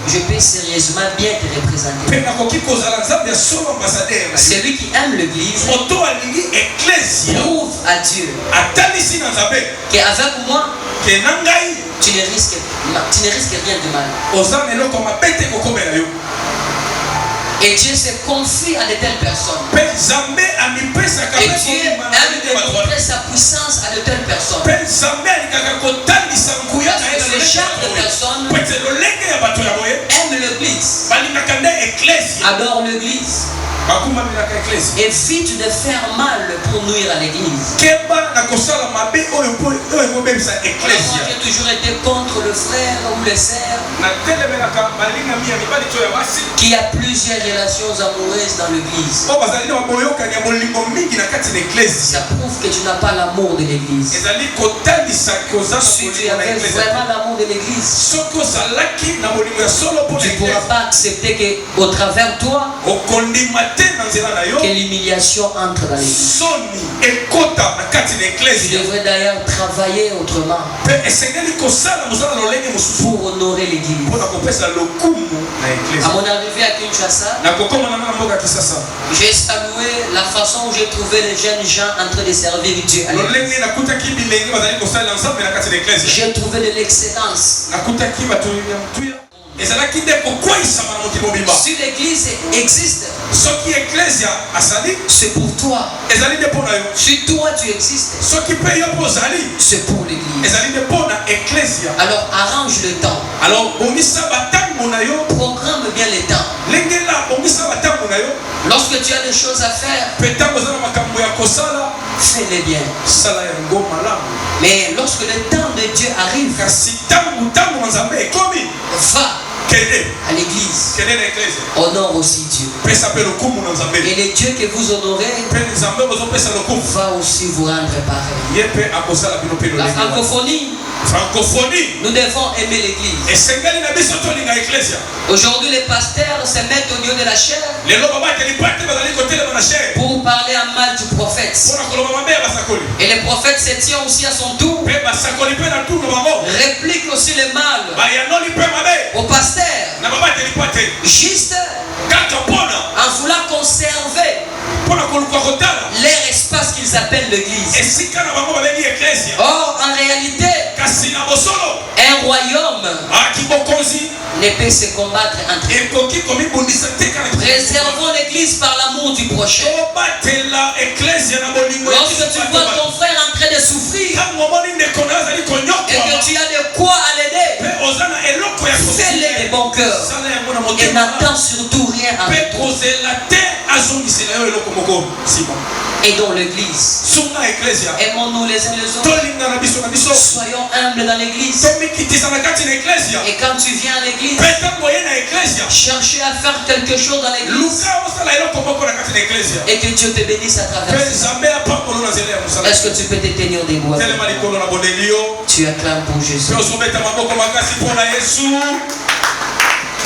Je peux sérieusement bien te représenter. Celui qui aime l'église prouve à Dieu qu'avec moi, tu ne risques rien de mal. Et Dieu se confie à de telles personnes. Et Dieu aime de montrer sa puissance à de telles personnes. Ce genre de personnes aiment l'église, adorent l'église. Évite de faire mal pour nuire à l'église. Moi, J'ai toujours été contre le frère ou les sœurs qui a plusieurs relations amoureuses dans l'église. Ça prouve que tu n'as pas l'amour de l'église. Si tu avais vraiment l'amour de l'église, tu ne pourras pas accepter qu'au travers de toi, que l'humiliation entre dans l'église. Tu devrais d'ailleurs travailler autrement pour honorer l'église. À mon arrivée à Kinshasa, j'ai salué la façon où j'ai trouvé les jeunes gens en train de servir Dieu à l'église. J'ai trouvé de l'excellence. Si l'église existe, c'est pour toi. Si toi tu existes, c'est pour l'église. Alors arrange le temps. Programme bien les temps. Lorsque tu as des choses à faire, fais-les bien. Mais lorsque le temps de Dieu arrive, va à l'église. Honore aussi Dieu. Et le Dieu que vous honorez va aussi vous rendre pareil. La francophonie, nous devons aimer l'église. Aujourd'hui les pasteurs se mettent au niveau de la chair pour parler en mal du prophète. Et le prophète se tient aussi à son tour, réplique aussi le mal au pasteur, juste en voulant conserver leur espace qu'ils appellent l'église. Or en réalité, un royaume ne peut se combattre entre eux. Préservons l'église par l'amour du prochain. Lorsque tu vois ton frère en train de souffrir et que tu as de quoi à l'aider, fais-le de bon cœur et n'attends surtout rien avec toi. Aidons l'église. Aimons-nous les uns les autres. Soyons humbles dans l'église. Et quand tu viens à l'église, cherchez à faire quelque chose dans l'église et que Dieu te bénisse à travers ça. Est-ce que tu peux te tenir debout? Tu acclames pour Jésus.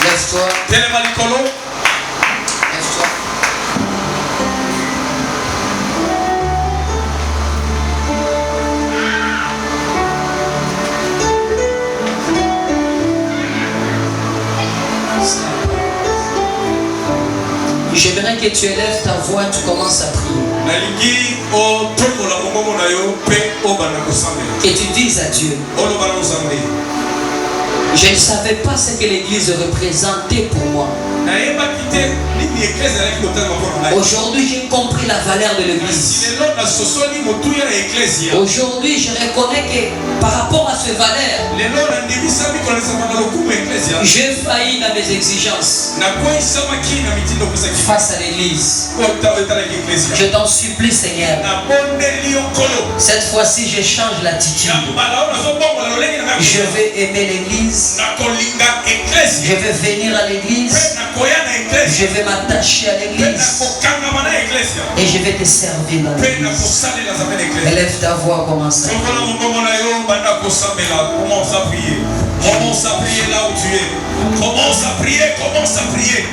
Lève-toi. Lève-toi. J'aimerais que tu élèves ta voix, tu commences à prier. Et tu dises à Dieu, je ne savais pas ce que l'église représentait pour moi. Aujourd'hui, j'ai compris la valeur de l'église. Aujourd'hui, je reconnais que par rapport à ces valeurs, j'ai failli dans mes exigences face à l'église. Je t'en supplie, Seigneur. Cette fois-ci, je change l'attitude. Je vais aimer l'église. Je vais venir à l'église. Je vais m'attacher à l'église. Et je vais te servir dans l'église. Élève ta voix, commence à prier. Commence à prier là où tu es. Commence à prier, commence à prier.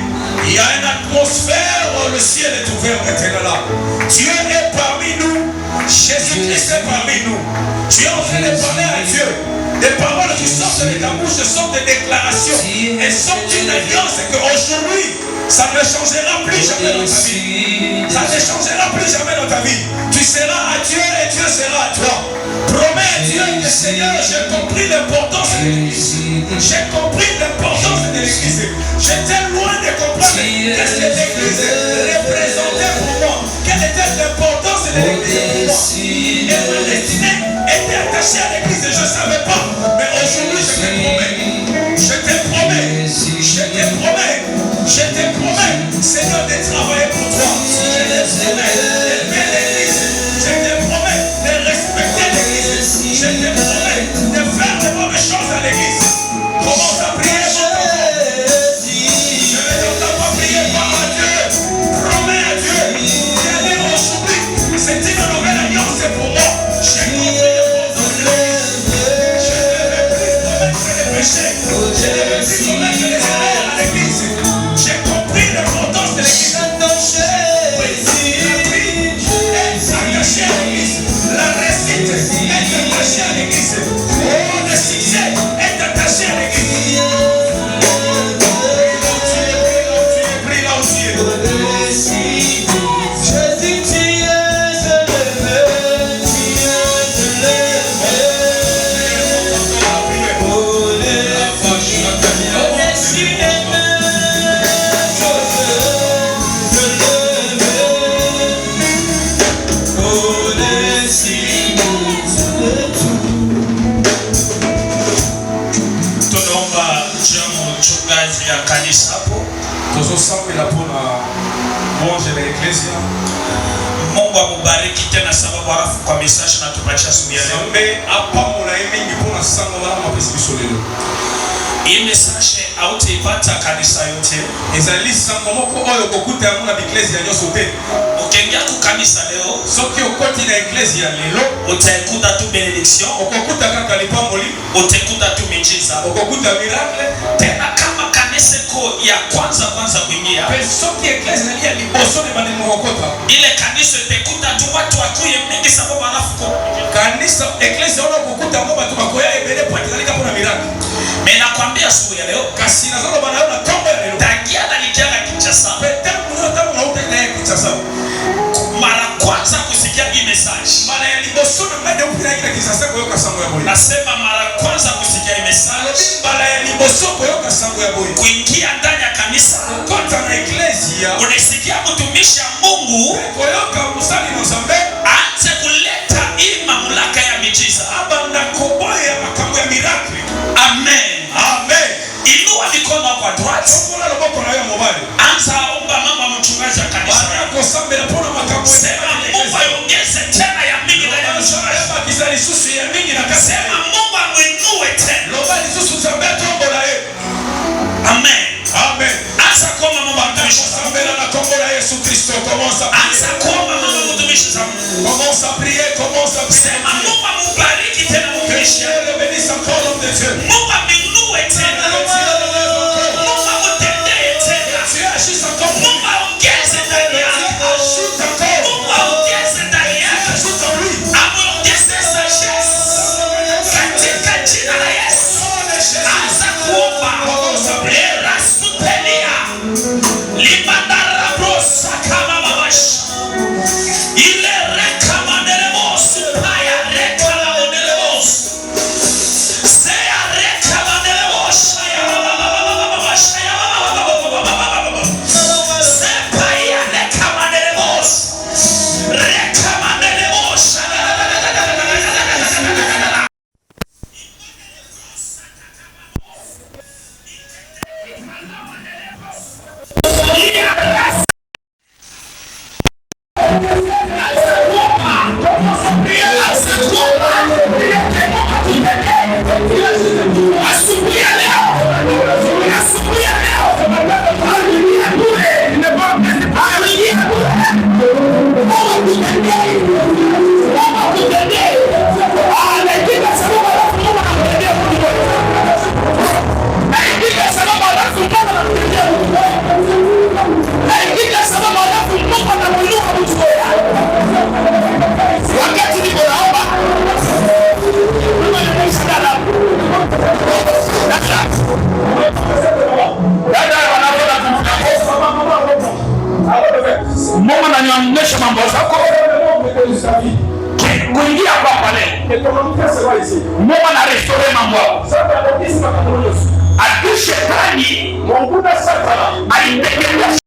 Il y a une atmosphère, le ciel est ouvert maintenant là. Dieu est parmi nous. Jésus-Christ est parmi nous. Tu es en train de parler à Dieu. Des paroles qui sortent de ta bouche sont des déclarations. Et sont une alliance que aujourd'hui, ça ne changera plus jamais dans ta vie. Ça ne changera plus jamais dans ta vie. Tu seras à Dieu et Dieu sera à toi. Promets à Dieu que Seigneur, j'ai compris l'importance de l'église. J'ai compris l'importance de l'église. J'étais loin de comprendre qu'est-ce que l'église représentait pour moi. Quelle était l'importance de l'église pour moi. Et ma destinée était attachée à l'église et je ne savais pas. Mais aujourd'hui, je te promets. Je te promets. Je te promets. Je te promets, Seigneur, de travailler pour toi. Ecclesia. Mungu akubariki tena sababu halafu kwa message na tupacha asubuhi leo. Mbe hapa muna mingi pona sango mara mapesi bisolelo. Hii message hautaipata kanisa yote. Ezali sango moko oyo kokuta muna Ecclesia nyoso te. Ukiingia ku kanisa leo, soki okoti na Ecclesia lelo, utaikuta tu benediction, okokuta kaka lipamboli, utaikuta tu miujiza, okokuta miracle. Tena kama kanisa ko ya kwanza kuingia, soki Ecclesia ni ya liboso ne bane mokota. Ile kanisa utaikuta tu watu wakuye mingi sababu alafu kanisa Ecclesia ona kokuta ngo batu bakoya ebele pointe dalika pona miracle. Mimi nakwambia asubuhi leo, kasi na zalo bana na tombe lelo. Tagia na nikianga Kinshasa. Petem mno tamu na utenda Kinshasa. Mara kwanza kusikia hii message. Mara ya liboso na mbade upira kile Kinshasa kwa yoka sango ya boy. Nasema mara kwanza kusikia hii message. Mara ya liboso kwa yoka sango ya boy. Kuingia ndani ya kanisa. Konta na Ecclesia. Unasikia mtumishi wa Mungu. Kwa yoka musali na zambe. Aanze kuleta hii mamlaka ya miujiza. Aba na koboya makambo ya miracle. Amen. Amen. Inua mikono kwa droite. Sokola loboko na yo mobile. Anza omba mama mchungaji wa kanisa. Bana kosambe na pona makambo ya. Sema Mungu aongeze tena ya mingi ndani ya mchungaji. Sema kizali susu ya mingi na kasi. Sema Mungu amuinue tena. Lobali susu zambe tombo la ye. Amen. Amen. Anza kuomba mama mtumishi zambe na kombo la Yesu Kristo. Commence à anza kuomba mama mtumishi zambe. Commence à prier, commence à prier. Sema Mungu amubariki tena mtumishi. Le bénisse encore l'homme de Dieu. Mungu amuinue tena. Mungu amutendee tena. Mungu aongeze ndani yake. Mungu aongeze ndani yake. Amuongeze sagesse. Katika jina la Yesu. Anza kuomba. Erasutelia. Limandara brosa kama mabashi. Ile reka mandelebosu. Paya reka la mandelebosu. Seya reka mandelebosu. Sepaya reka mandelebosu. Reka mandelebosu. Mungu ananionyesha mambo zako kuingia kwa pale. Mungu anarestore mambo yako. Adui shetani alitekeleza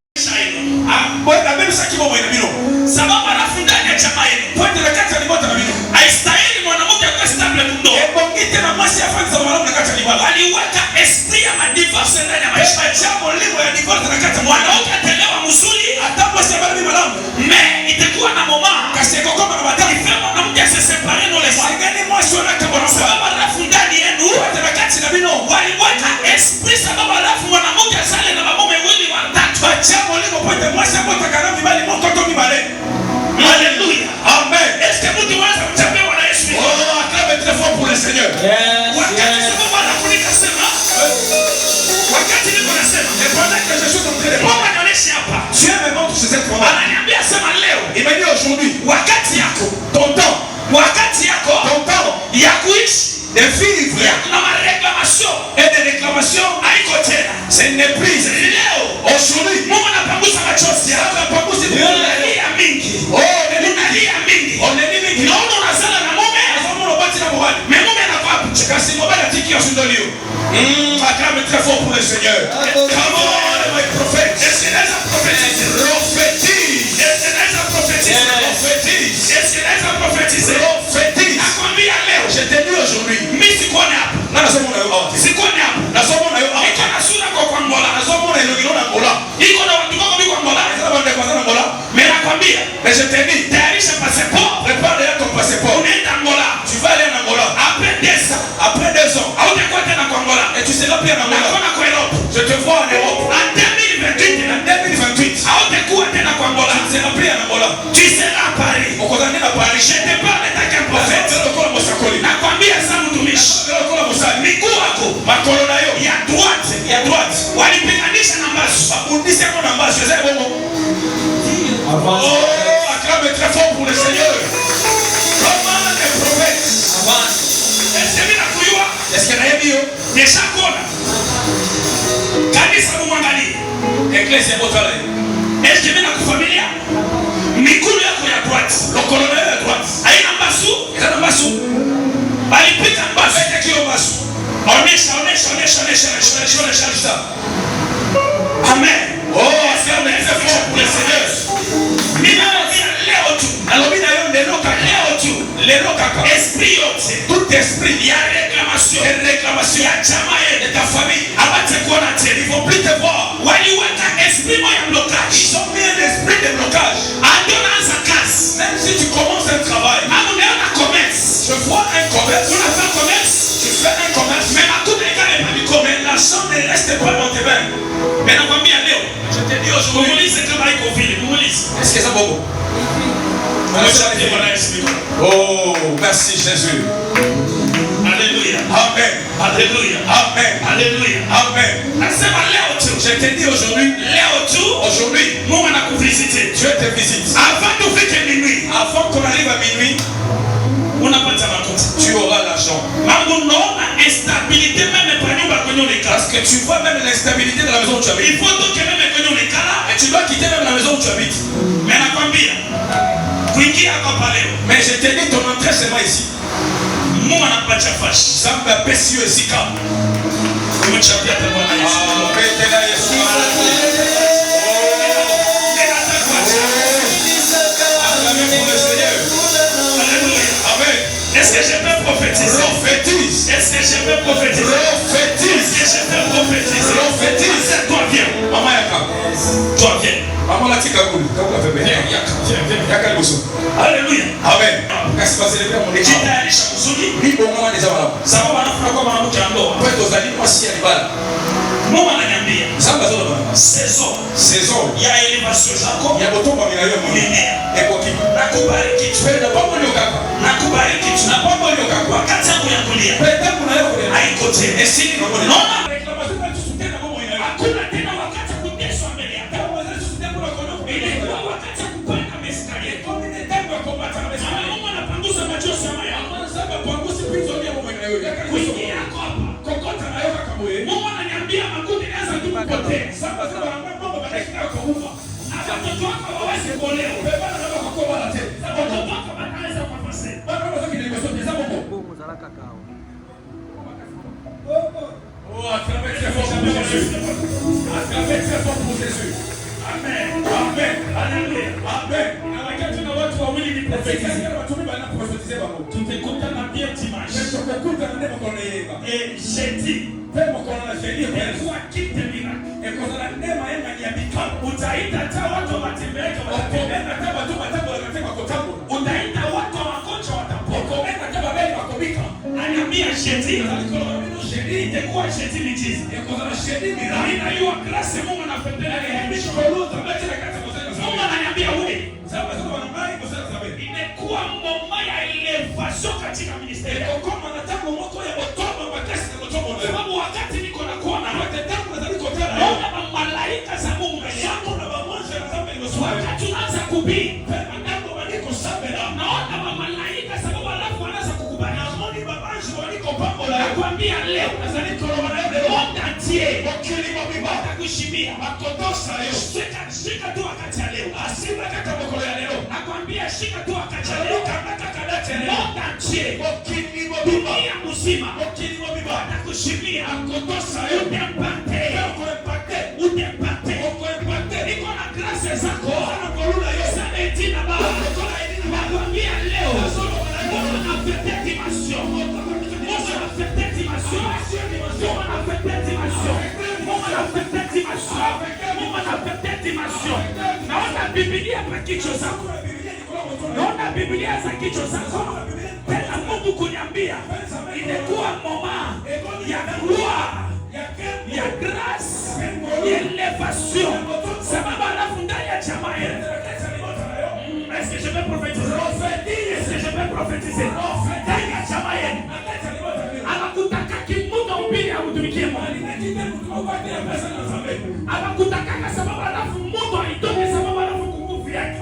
sababu alafu ndani ya chama yenu haistahili mwanamke akuwe stable mno. Aliweka esprit ya madivorce ndani ya maisha. Mwanamke atelewa mzuri mais itakuwa na moment mwanamke asesepare sababu alafu ndani yenu waliweka esprit sababu alafu mwanamke asale na mamume wili watatu. Haleluya. Amen. Est-ce que mtu anaweza kutembea na Yesu? Oh, acclame très fort pour le Seigneur. Wakati sababu alafu nikasema wakati niko nasema Pendant que je suis en train de Mungu anaonyesha hapa. Dieu me montre sur cette parole. Ananiambia sema leo. Il m'a dit aujourd'hui, Wakati yako, ton temps, ton temps ya kuishi de vivre ya kuna mareklamation et de réclamation, haiko tena. ce n'est plus. Leo Aujourd'hui, Mungu anapangusa machozi yako. Unalia mingi. Unalia mingi. Unaona unazala na mume. Mais mume anakuwa acclame très fort pour le Seigneur. Come on, my prophet. Est-ce que naweza prophétiser? Prophétise. Est-ce que naweza prophétiser? Prophétise. Est-ce que naweza prophétiser? Prophétise. Nakwambia leo. Je t'ai dit aujourd'hui. Mimi sikuone hapa. Nasomona yo out. Sikuone hapa. Nasomona yo out. Iko na sura kwa Angola. Nasomona yo Angola. Iko na watu wako biko Angola. Nasomona yo Angola. Mais Mais je t'ai dit, tayarisha passport. prépare déjà ton passeport. Unaenda Angola. Tu vas aller en Angola. Après 2 ans. Après 2 ans. Hautakuwa tena kwa Angola. Et tu seras plus en Angola. Nakuona kwa Europe. Je te vois en Europe. En 2028. En 2028. Hautakuwa tena kwa Angola. Tu ne seras plus en Angola. Tu seras à Paris. Au condamné à Paris. Je te parle de ta prophète. Nakwambia sana mtumishi. Miguu yako. Makolo na yo. Ya droite. Ya droite. Walipiganisha na mbasu. Bakundisi yako na mbasu. Eza bongo. Oh, acclame très fort pour le Seigneur. Comment les prophètes. Est-ce que mimi nakujua? Est-ce que nayebi yo? Nishakuona. Kanisa mwangalie. Église motala. Est-ce que mimi nakufamilia? Miguu yako ya droite. Lokolo na yo ya droite. Haina mbasu? Eza na mbasu. Balipika mbasu. Avec qui yo mbasu? Onesha. Amen. Oh, acclame très fort pour le Seigneur. Mimi naambia leo tu. Nalobi na yo ndelo kaka. Leo tu. Lelo kaka. Esprit yote. Tout esprit. Ya réclamation. Et réclamation. Ya jamaa De ta famille. abatakuona tena. Ils vont plus te voir. Waliweka esprit moya blocage. Ils ont mis un esprit de blocage. Adonanza kazi. Même si tu commences un travail. Ama unaona commerce. Je vois un commerce. Unafanya commerce. Tu fais un commerce. Mais hakuna ikale pabiko. Mais l'argent ne reste pas dans tes mains. Mais nakwambia leo. Je te dis aujourd'hui. Muulize kama iko vile. Muulize. Est-ce que ça va bon? Oh, merci Jésus. Alléluia. Amen. Alléluia. Amen. Alléluia. Amen. Nasema leo tu. Je te dis aujourd'hui. Leo tu. Aujourd'hui. Mungu anakuvisite. Dieu te visite. Avant tufike minuit. Avant qu'on arrive à minuit, Unapata makuta. tu auras l'argent. Mambo naona instabilité même kwa nyumba kwenye ulikala. Parce que tu vois même l'instabilité de la maison où tu Il habites. faut toke même kwenye ulikala. Et tu dois quitter même la maison où tu habites. Mais nakwambia kuingia hapa leo. Mais je te dis, ton entrée seulement ici. Mungu anakupatia fashi. Ça me fait précieux ici quand. Umechapia kwa Bwana Yesu. Petela Yesu. Acclamez pour le Seigneur. Alléluia. Amen. Est-ce que je peux prophétiser? Prophétise. Est-ce que je peux prophétiser? Prophétise. Est-ce que je peux prophétiser? Prophétise. Toi viens. Maman Yaka. Toi viens. Maman la tika kouli. Kabula febe. Yaka. Yaka liboso. Alléluia. Amen. Kasi basele bien mon équipe. Jitayarisha kusudi. Ni bongo wana neza wana. Sababu anafuta kwa mwanamke wa ndoa. Kwa hiyo zali mwasi ya libala. Mungu ananiambia Samba zono bana. saison Saison. ya elevation zako Ya botomba mina yo mwana. mimea. Ekoki. Nakubariki tu. Penda pombo ndio kaka. Nakubariki tu. Na pombo ndio kaka. Wakati yangu ya kulia Penda kuna yo kule. haiko tena. Esini na mwana. Naona hakuna tena wakati wa kuteswa mbele yako. Ilikuwa wakati wa kupanda mistari. Mungu anapangusa machozi ya moyo. Kuingia yako hapa. Mungu ananiambia makundi yanaweza tu kupotea. Na watoto wako hawawezi kuolewa. Watoto wako wanaweza kuwafasiri. Oh, acclamez très fort pour Jésus. Acclamez très fort pour Jésus. Amen. Amen. Alléluia. Amen. Na wakati na watu wawili ni profetize. Tutakutana pia dimanche. Et jeudi. Kwa kite miracle. Utaita hata watu watembeeke watapona. Utaita watu wagonjwa watapona. Aniambia jeudi. Itakuwa jeudi miujiza. Ninajua klasi Mungu anafendea rehemisho. Mungu ananiambia wewe. Imekuwa ngoma ya elevation katika ministeri. Sababu wakati niko na kuona naona malaika za Mungu mbele yangu. Wakati unaanza kubii naona malaika sababu alafu wanaanza kukubali. Nakwambia leo monde entier watakushimia. Shika tu wakati ya leo. Nakwambia shika tu wakati ya leo. Monde entier dunia mzima watakushimia. Utempate. Niko na grâce zako. Sana etina ba. Nakwambia leo Mungu anafete dimension. Mungu anafete dimension. Mungu anafete dimension. Mungu anafete dimension. Mungu anafete dimension. naona Biblia kwa kichwa zako, naona Biblia za kichwa zako. Tena Mungu kuniambia imekuwa moma ya gloire, ya grâce, ya elevation. Sababu alafu ndani ya jamaa yetu. Est-ce que je vais prophétiser? Est-ce que je vais prophétiser? Ndani ya jamaa yetu. Anakutaka kimuda ubiri amutumikie Mungu. Anakutaka sababu alafu Mungu aitoke sababu alafu nguvu yake.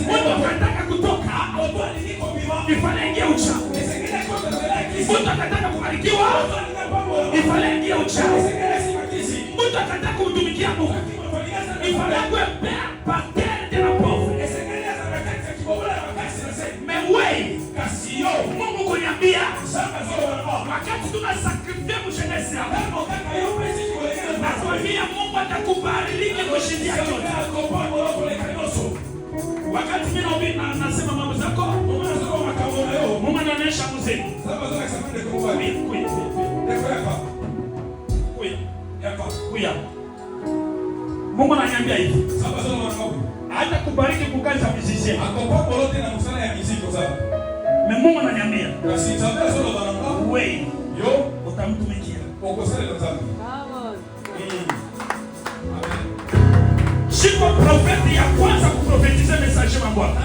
Mungu anataka kutoka. Ifanye ingia uchafu. Mungu anataka kubarikiwa. Ifanye ingia uchafu. Mungu anataka kutumikia Mungu. Ifanye kuepea paterne de la pauvre. Mais oui, Mungu kuniambia wakati tunasakrifia mshenesi hapo, nakwambia Mungu atakubariki kushindia yote. Wakati mimi nasema mambo zako, Mungu anaonyesha mzee. Mungu ananiambia hivi. Hata kubariki kukaza musicien. Mais Mungu ananiambia. Wewe utamtumikia. Shiko profeti ya kwanza kuprofetize message wa Bwana.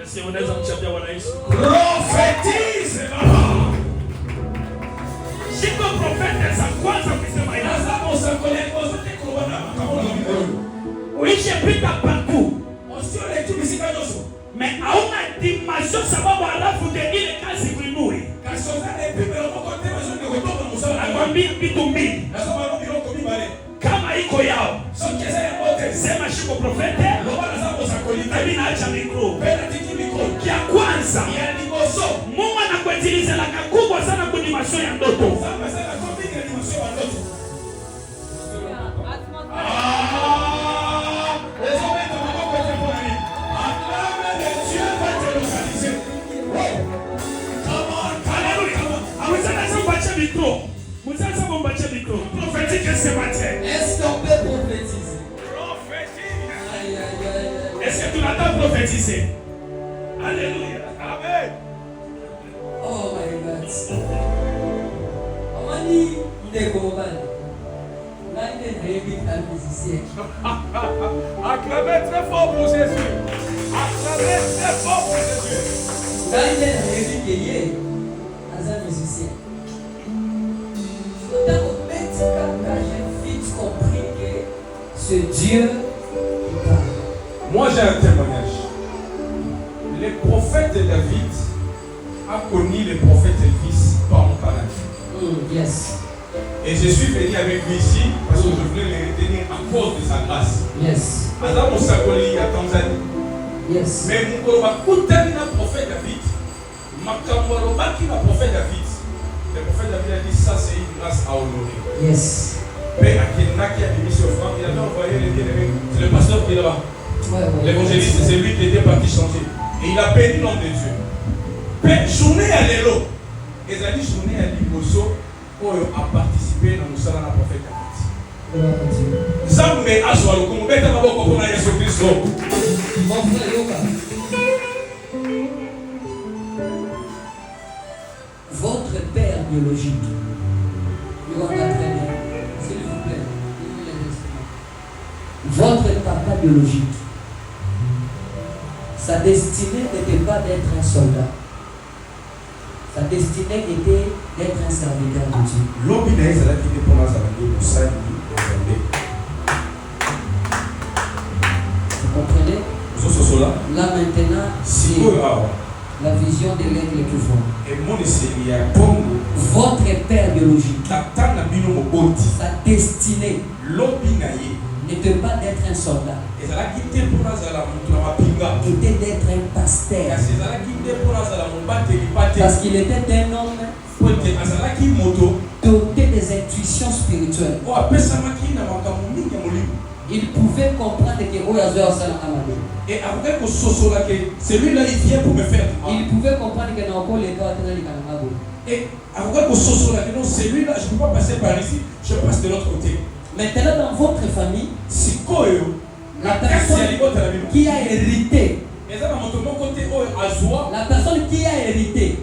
Yesu unaweza kuchapia Bwana Yesu. Profetize baba. Shiko profeti za kwanza kusema inazama usakole zote kuona kama uishi pita partout. Usione tu bisika doso. Mais hauna dimension sababu alafu de ile kazi kuinui. Kasozane pipe lo kote mazuri kutoka musala. Nakwambia vitu mbili. Nasema ndio kwa mibale. Kama iko yao. Sokeza yote sema shiko profeti. Loba za usakole. Mimi naacha mikro. Penda tiki mikro. Kia kwanza. Ya liboso. Mungu anakuetiliza la kubwa sana kwa dimension ya ndoto. Sasa sana kwa big dimension ya ndoto. Est-ce qu'on peut prophétiser? Est-ce que tu l'entends prophétiser? Alléluia. Amen. Oh my God. Amani Ndekobani. L'année révite à musicien. Acclamez très fort pour Jésus. Acclamez très fort pour Jésus. L'année révite Yé. As un musicien. J'ai vite compris que ce Dieu parle. Moi j'ai un témoignage. Le prophète David a connu le prophète Elvis par mon canal. Yes. Et je suis venu avec lui ici parce que je voulais le retenir à cause de sa grâce. Yes. Adam Osakoli à Tanzanie. Yes. Mais mon gars, écoutez le prophète David. Makambo qui le prophète David. Le prophète David a dit ça c'est une grâce à honorer. Yes. Mais à Kenna qui a mis sur France, il avait envoyé les bien-aimés. C'est le pasteur qui est là-bas. L'évangéliste, c'est lui qui était parti changer. Et il a béni l'homme de Dieu. Mais journée à l'élo. Et ça dit journée à l'Iboso où a participé dans le salon de la prophète David. Zambe Aswalo, comme bête à ma boca pour Jésus Christ. Mon frère Yoka. Votre père biologique. Il va très bien. S'il vous plaît. Votre papa biologique. Sa destinée n'était pas d'être un soldat. Sa destinée était d'être un serviteur de Dieu. L'obéné est là qui dépend à la Vous comprenez? Là maintenant, c'est la vision de l'aigle que vous. Votre père biologique, sa destinée n'était pas d'être un soldat, était d'être un pasteur. Parce qu'il était un homme doté des intuitions spirituelles. Il pouvait comprendre que et après que celui-là il vient pour me faire. Il pouvait comprendre que dans le cas Et après que ce soit là, celui-là, je ne peux pas passer par ici, je passe de l'autre côté. Maintenant, dans votre famille, Si quoi, la personne qui a hérité, la personne qui a hérité,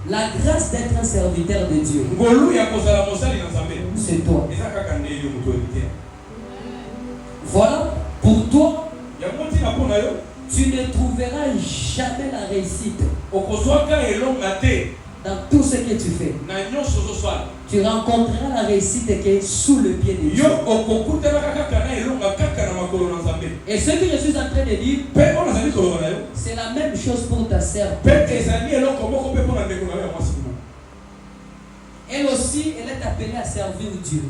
la grâce d'être un serviteur de Dieu, c'est toi. Voilà, pour toi, tu ne trouveras jamais la réussite dans tout ce que tu fais. Tu rencontreras la réussite qui est sous le pied de Dieu. Et ce que je suis en train de dire, c'est la même chose pour ta sœur. Elle aussi, elle est appelée à servir Dieu.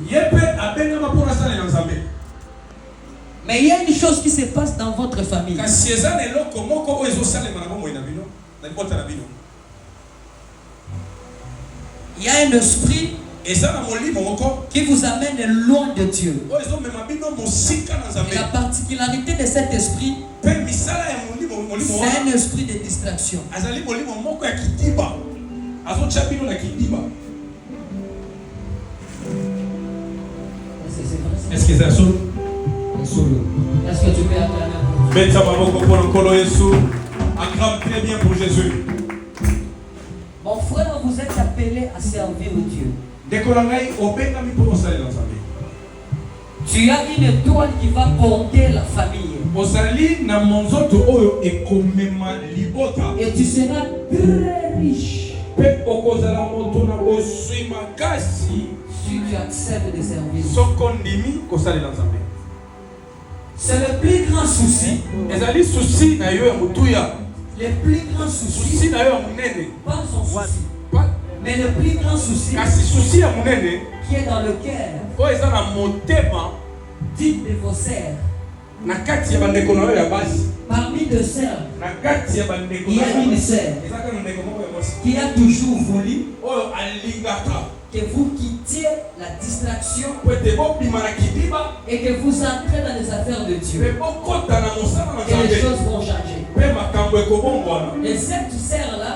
Mais il y a une chose qui se passe dans votre famille. Il y a un esprit qui vous amène loin de Dieu. Et la particularité de cet esprit, c'est un esprit de distraction. Est-ce que c'est ça? Est-ce que tu peux acclamer? Acclame très bien pour Jésus. Mon frère, vous êtes appelé à servir Dieu. Tu as une étoile qui va porter la famille. Et tu seras très riche si tu acceptes de servir. C'est le plus grand souci. Le plus grand souci, pas son souci, mais le plus grand souci qui est dans le cœur dites de vos sœurs. Parmi deux sœurs, il y a une sœur qui a toujours voulu que vous quittiez la distraction et que vous entrez dans les affaires de Dieu. Et les choses vont changer. Et cette sœur-là,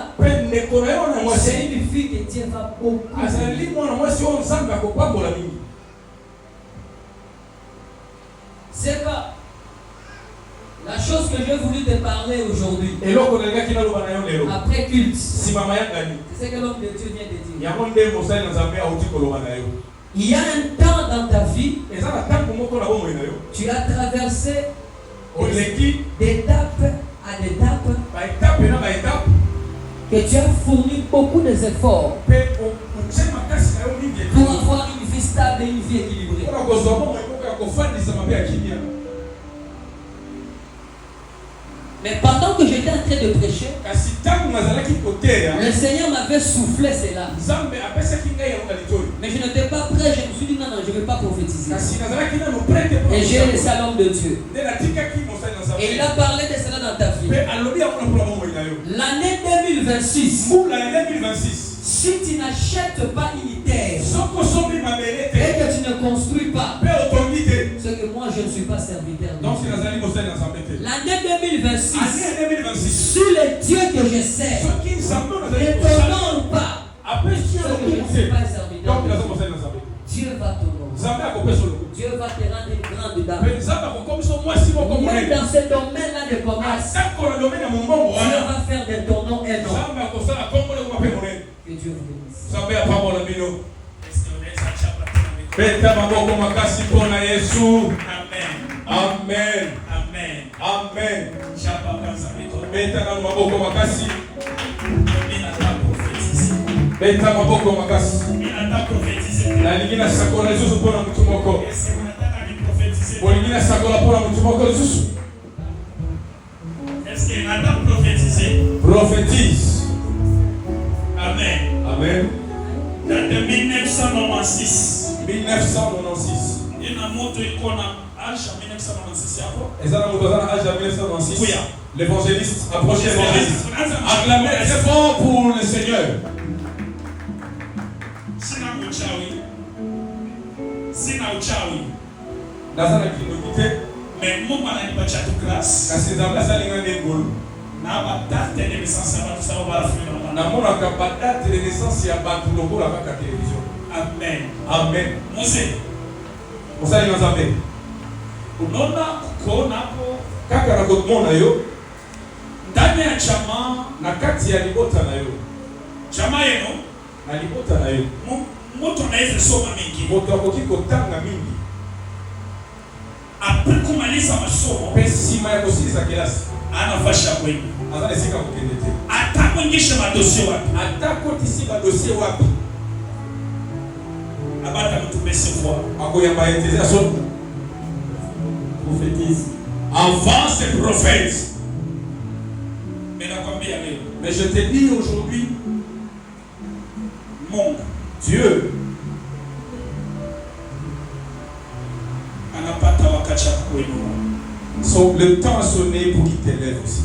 c'est une fille que Dieu va beaucoup. C'est pas la chose que j'ai voulu te parler aujourd'hui. Après culte, c'est ce que l'homme de Dieu vient de dire. Il y a un temps dans ta vie, tu as traversé d'étape à étape, que tu as fourni beaucoup d'efforts pour avoir une vie stable et une vie équilibrée. Mais pendant que j'étais en train de prêcher, le Seigneur m'avait soufflé cela. Mais je n'étais pas prêt, je me suis dit non, je ne vais pas prophétiser. Et j'ai laissé à l'homme de Dieu. Et il a parlé de cela dans ta vie. L'année 2026, si tu n'achètes pas une terre et que tu ne construis pas, c'est que moi je ne suis pas serviteur de Dieu. L'année 2026, sur les dieux que je sers, ne t'honore pas. Ce que je ne suis pas serviteur de Dieu. Dieu va t'honorer. Dieu va te rendre une grande dame. Même dans ce domaine-là de commerce, Dieu va faire de ton nom un nom. Que Dieu vous bénisse. Amen. Amen. Beta maboko makasi. Beta maboko makasi. Na lingina sakola Yesu pona mtu moko. Bolingina sakola pona mtu moko Yesu. Est-ce qu'il a pas prophétisé? Prophétise. Amen. Amen. Date de 1996. 1996. Il y a un mot qu'on a âge en 1996 hapo. Ezana mutazana âge en 1996. L'évangéliste, approchez l'évangéliste. Acclamez très fort pour le Seigneur. Sina uchawi. Nazana kinokite. Mais Mungu ananipatia tu grâce. Kasi nzambe asalinga ngolu. na date de naissance ya bato ça va la finir na mona ka date de naissance ya bato lokola kaka télévision. Amen. Amen. Mose Osali na Nzambe. unaona kuona hapo Kaka na komona yo ndani ya chama na kati ya libota na yo. chama yenu Na libota na yo. mtu anaweza soma mingi Moto akoki kotanga mingi. apres kumaliza masomo Pe sima ya kosiliza kelasi. anafasha kwenda Aza esika kokende te. atakuingisha madosie wapi Ata kotisi ba dossier wapi. abata mtu pese fois Akoyamba eteze aso prophétise avance prophète. mais nakwambia leo Mais je te dis aujourd'hui, Mungu Dieu anapata wakati wa kuinua le temps a sonné pour qu'il t'élève aussi.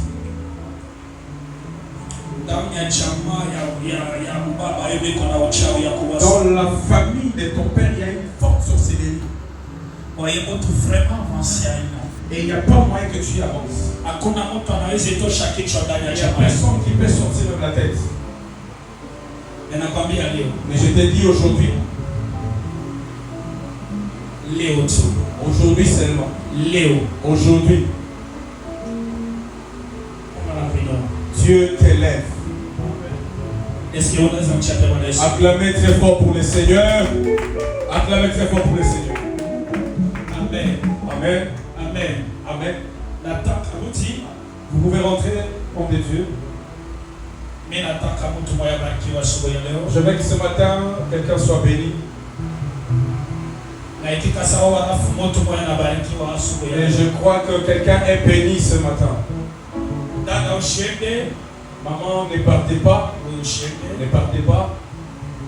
ndani ya chama ya baba hivi kuna uchawi ya kuwasa Dans la famille de ton père, il y a une forte sorcellerie. kwa hiyo mtu vraiment avancé Et il n'y a pas moyen que tu y avances. hakuna mtu anaweza itosha kichwa ndani ya Il n'y a chama personne qui peut sortir de la tête. na nakwambia leo Mais je te dis aujourd'hui, leo tu aujourd'hui seulement, leo aujourd'hui, kama napenda Dieu t'élève. est-ce que unaweza mchapa Bwana Yesu Acclamez très fort pour le Seigneur. Acclamez très fort pour le Seigneur. amen Amen. amen Amen. nataka mti Vous pouvez rentrer, homme de Dieu. mimi nataka mtu mmoja barikiwa asubuhi ya leo Je veux que ce matin, quelqu'un soit béni. na ikika sawa alafu mtu mmoja anabarikiwa asubuhi ya Et leo je crois que quelqu'un est béni ce matin. dada ushende Maman, ne partez pas. ushende Ne partez pas.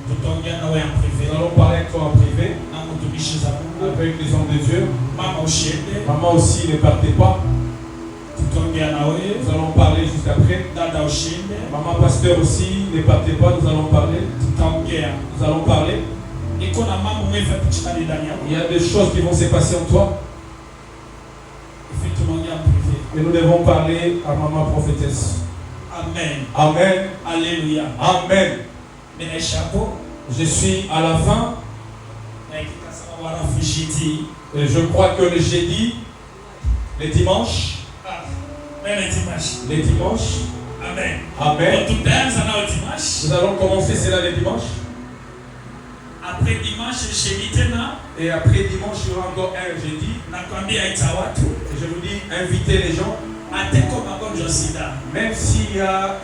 tutaongea nawe en privé Nous allons parler avec toi en privé, na mtumishi za Mungu avec les hommes de Dieu. mama ushende Maman aussi, ne partez pas. tutaongea nawe Nous allons parler juste après. dada ushende Maman pasteur aussi, ne partez pas. Nous allons parler. tutaongea Nous allons parler. iko na mambo mengi yapitikana ndani yako Il y a des choses qui vont se passer en toi. ifi tunaongea en privé Et nous devons parler à maman prophétesse. amen Amen. alléluia Amen. mimi chapeau Je suis à la fin. na ikika sawa warafu jiti Et je crois que le jeudi, les dimanches, même dimanche les dimanches, amen Amen. tutaanza nao dimanche Nous allons commencer cela les dimanches. après dimanche jeudi tena Et après dimanche, il y aura encore un jeudi. nakwambia ita watu Et je vous dis, invitez les gens. ateko magonjwa sida Même s'il y a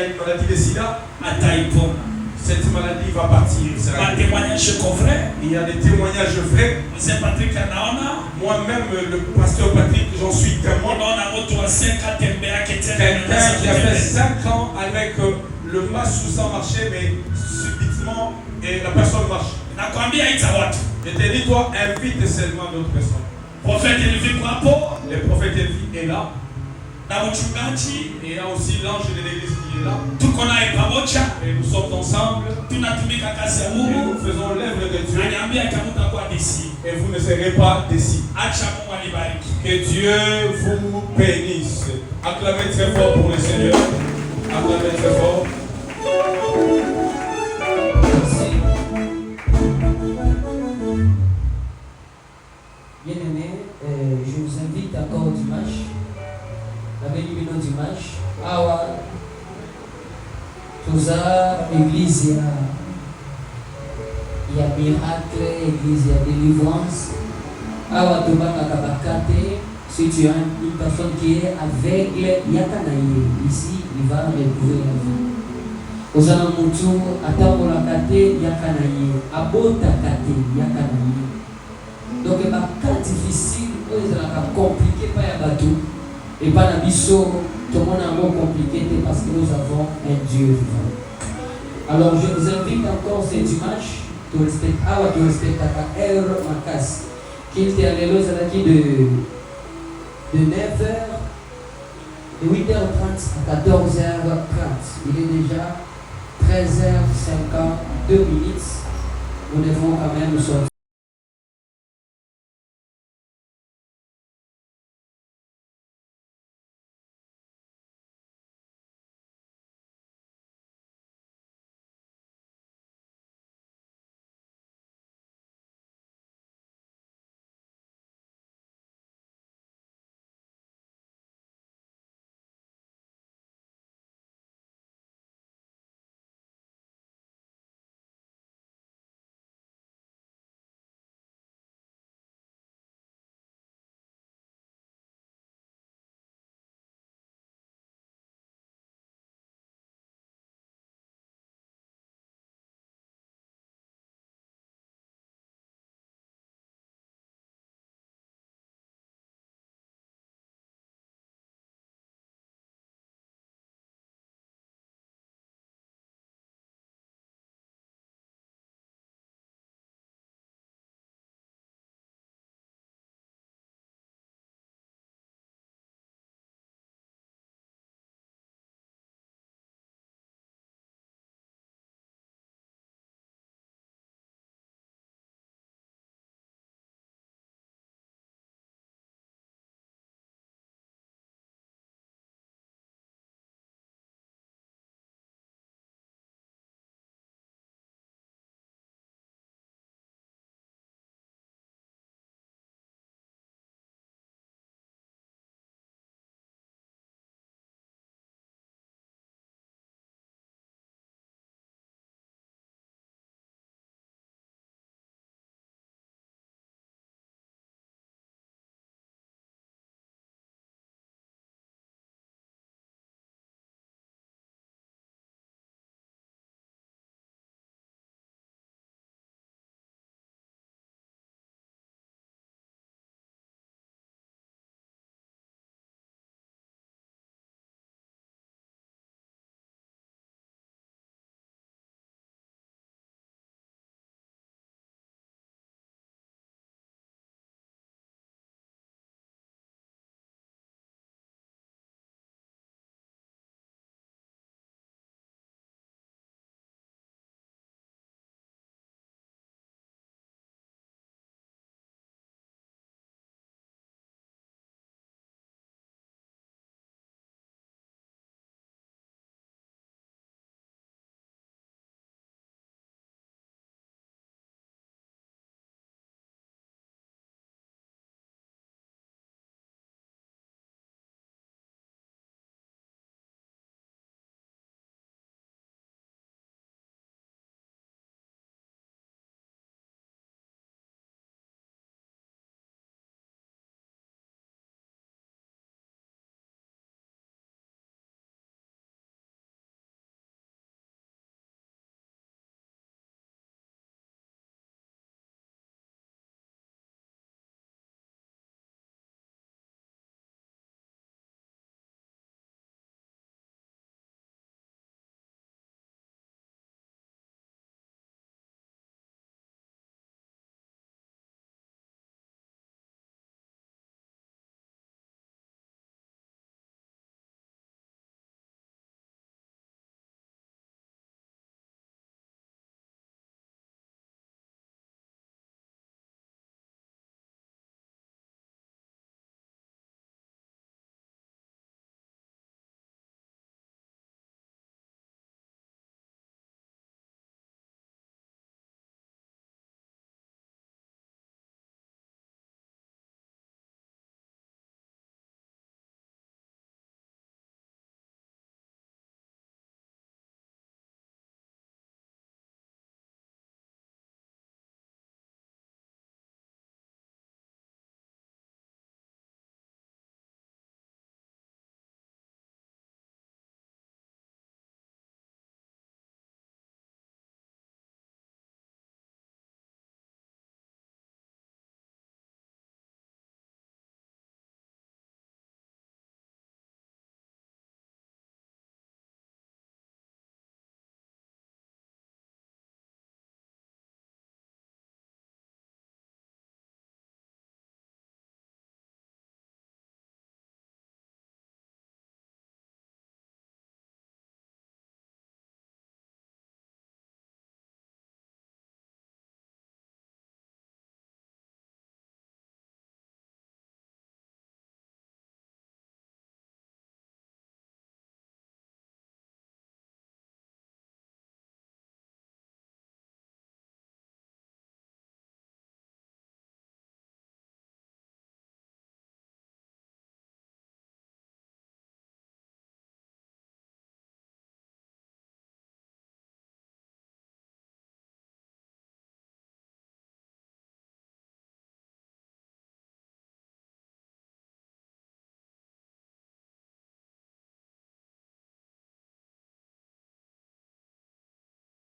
une maladie de sida, ataipona cette maladie va partir. Il sera guéri. matemoignage coffret Il y a des témoignages vrais. mzee Patrick anaona Moi-même, le pasteur Patrick, j'en suis témoin. unaona mtu wa 5 atembeake tena Quelqu'un qui a fait 5 ans avec le masque sous sans marcher, mais subitement, et la personne marche. nakwambia ita watu Je te dis, toi, invite seulement d'autres personnes. profete iliviko hapo Le prophète Élie est là. na mchungaji Et il y a aussi l'ange de l'église qui est là. tuko naye pamoja Et nous sommes ensemble. tunatumika kazi ya Et Mungu nous faisons l'œuvre de Dieu. aniambia kamutakuwa disi Et vous ne serez pas déçus. acha Mungu alibariki Que Dieu vous bénisse. Acclamez très fort pour le Seigneur. Acclamez très fort. Bien-aimés, je vous invite encore au dimanche. La bénédiction dimanche. Awa, tuza église ya miracle, église ya délivrance. Awa tobanga kabakate. Si tu as une personne qui est aveugle, yakanaye. Ici, il va retrouver la vie. Ozana mutu atambola kate yakanaye. Abota kate yakanaye. Donc, il y a des cas difficiles, ils sont compliqués par les bateaux. Et par la biseau, tout le monde est un peu compliqué parce que nous avons un Dieu vivant. Alors, je vous invite encore ce dimanche, tu respectes ta heure ma casse. Qu'il était à l'élo, c'est de 9h, de 8h30 à 14h30. Il est déjà 13h52 minutes. Nous devons quand même sortir.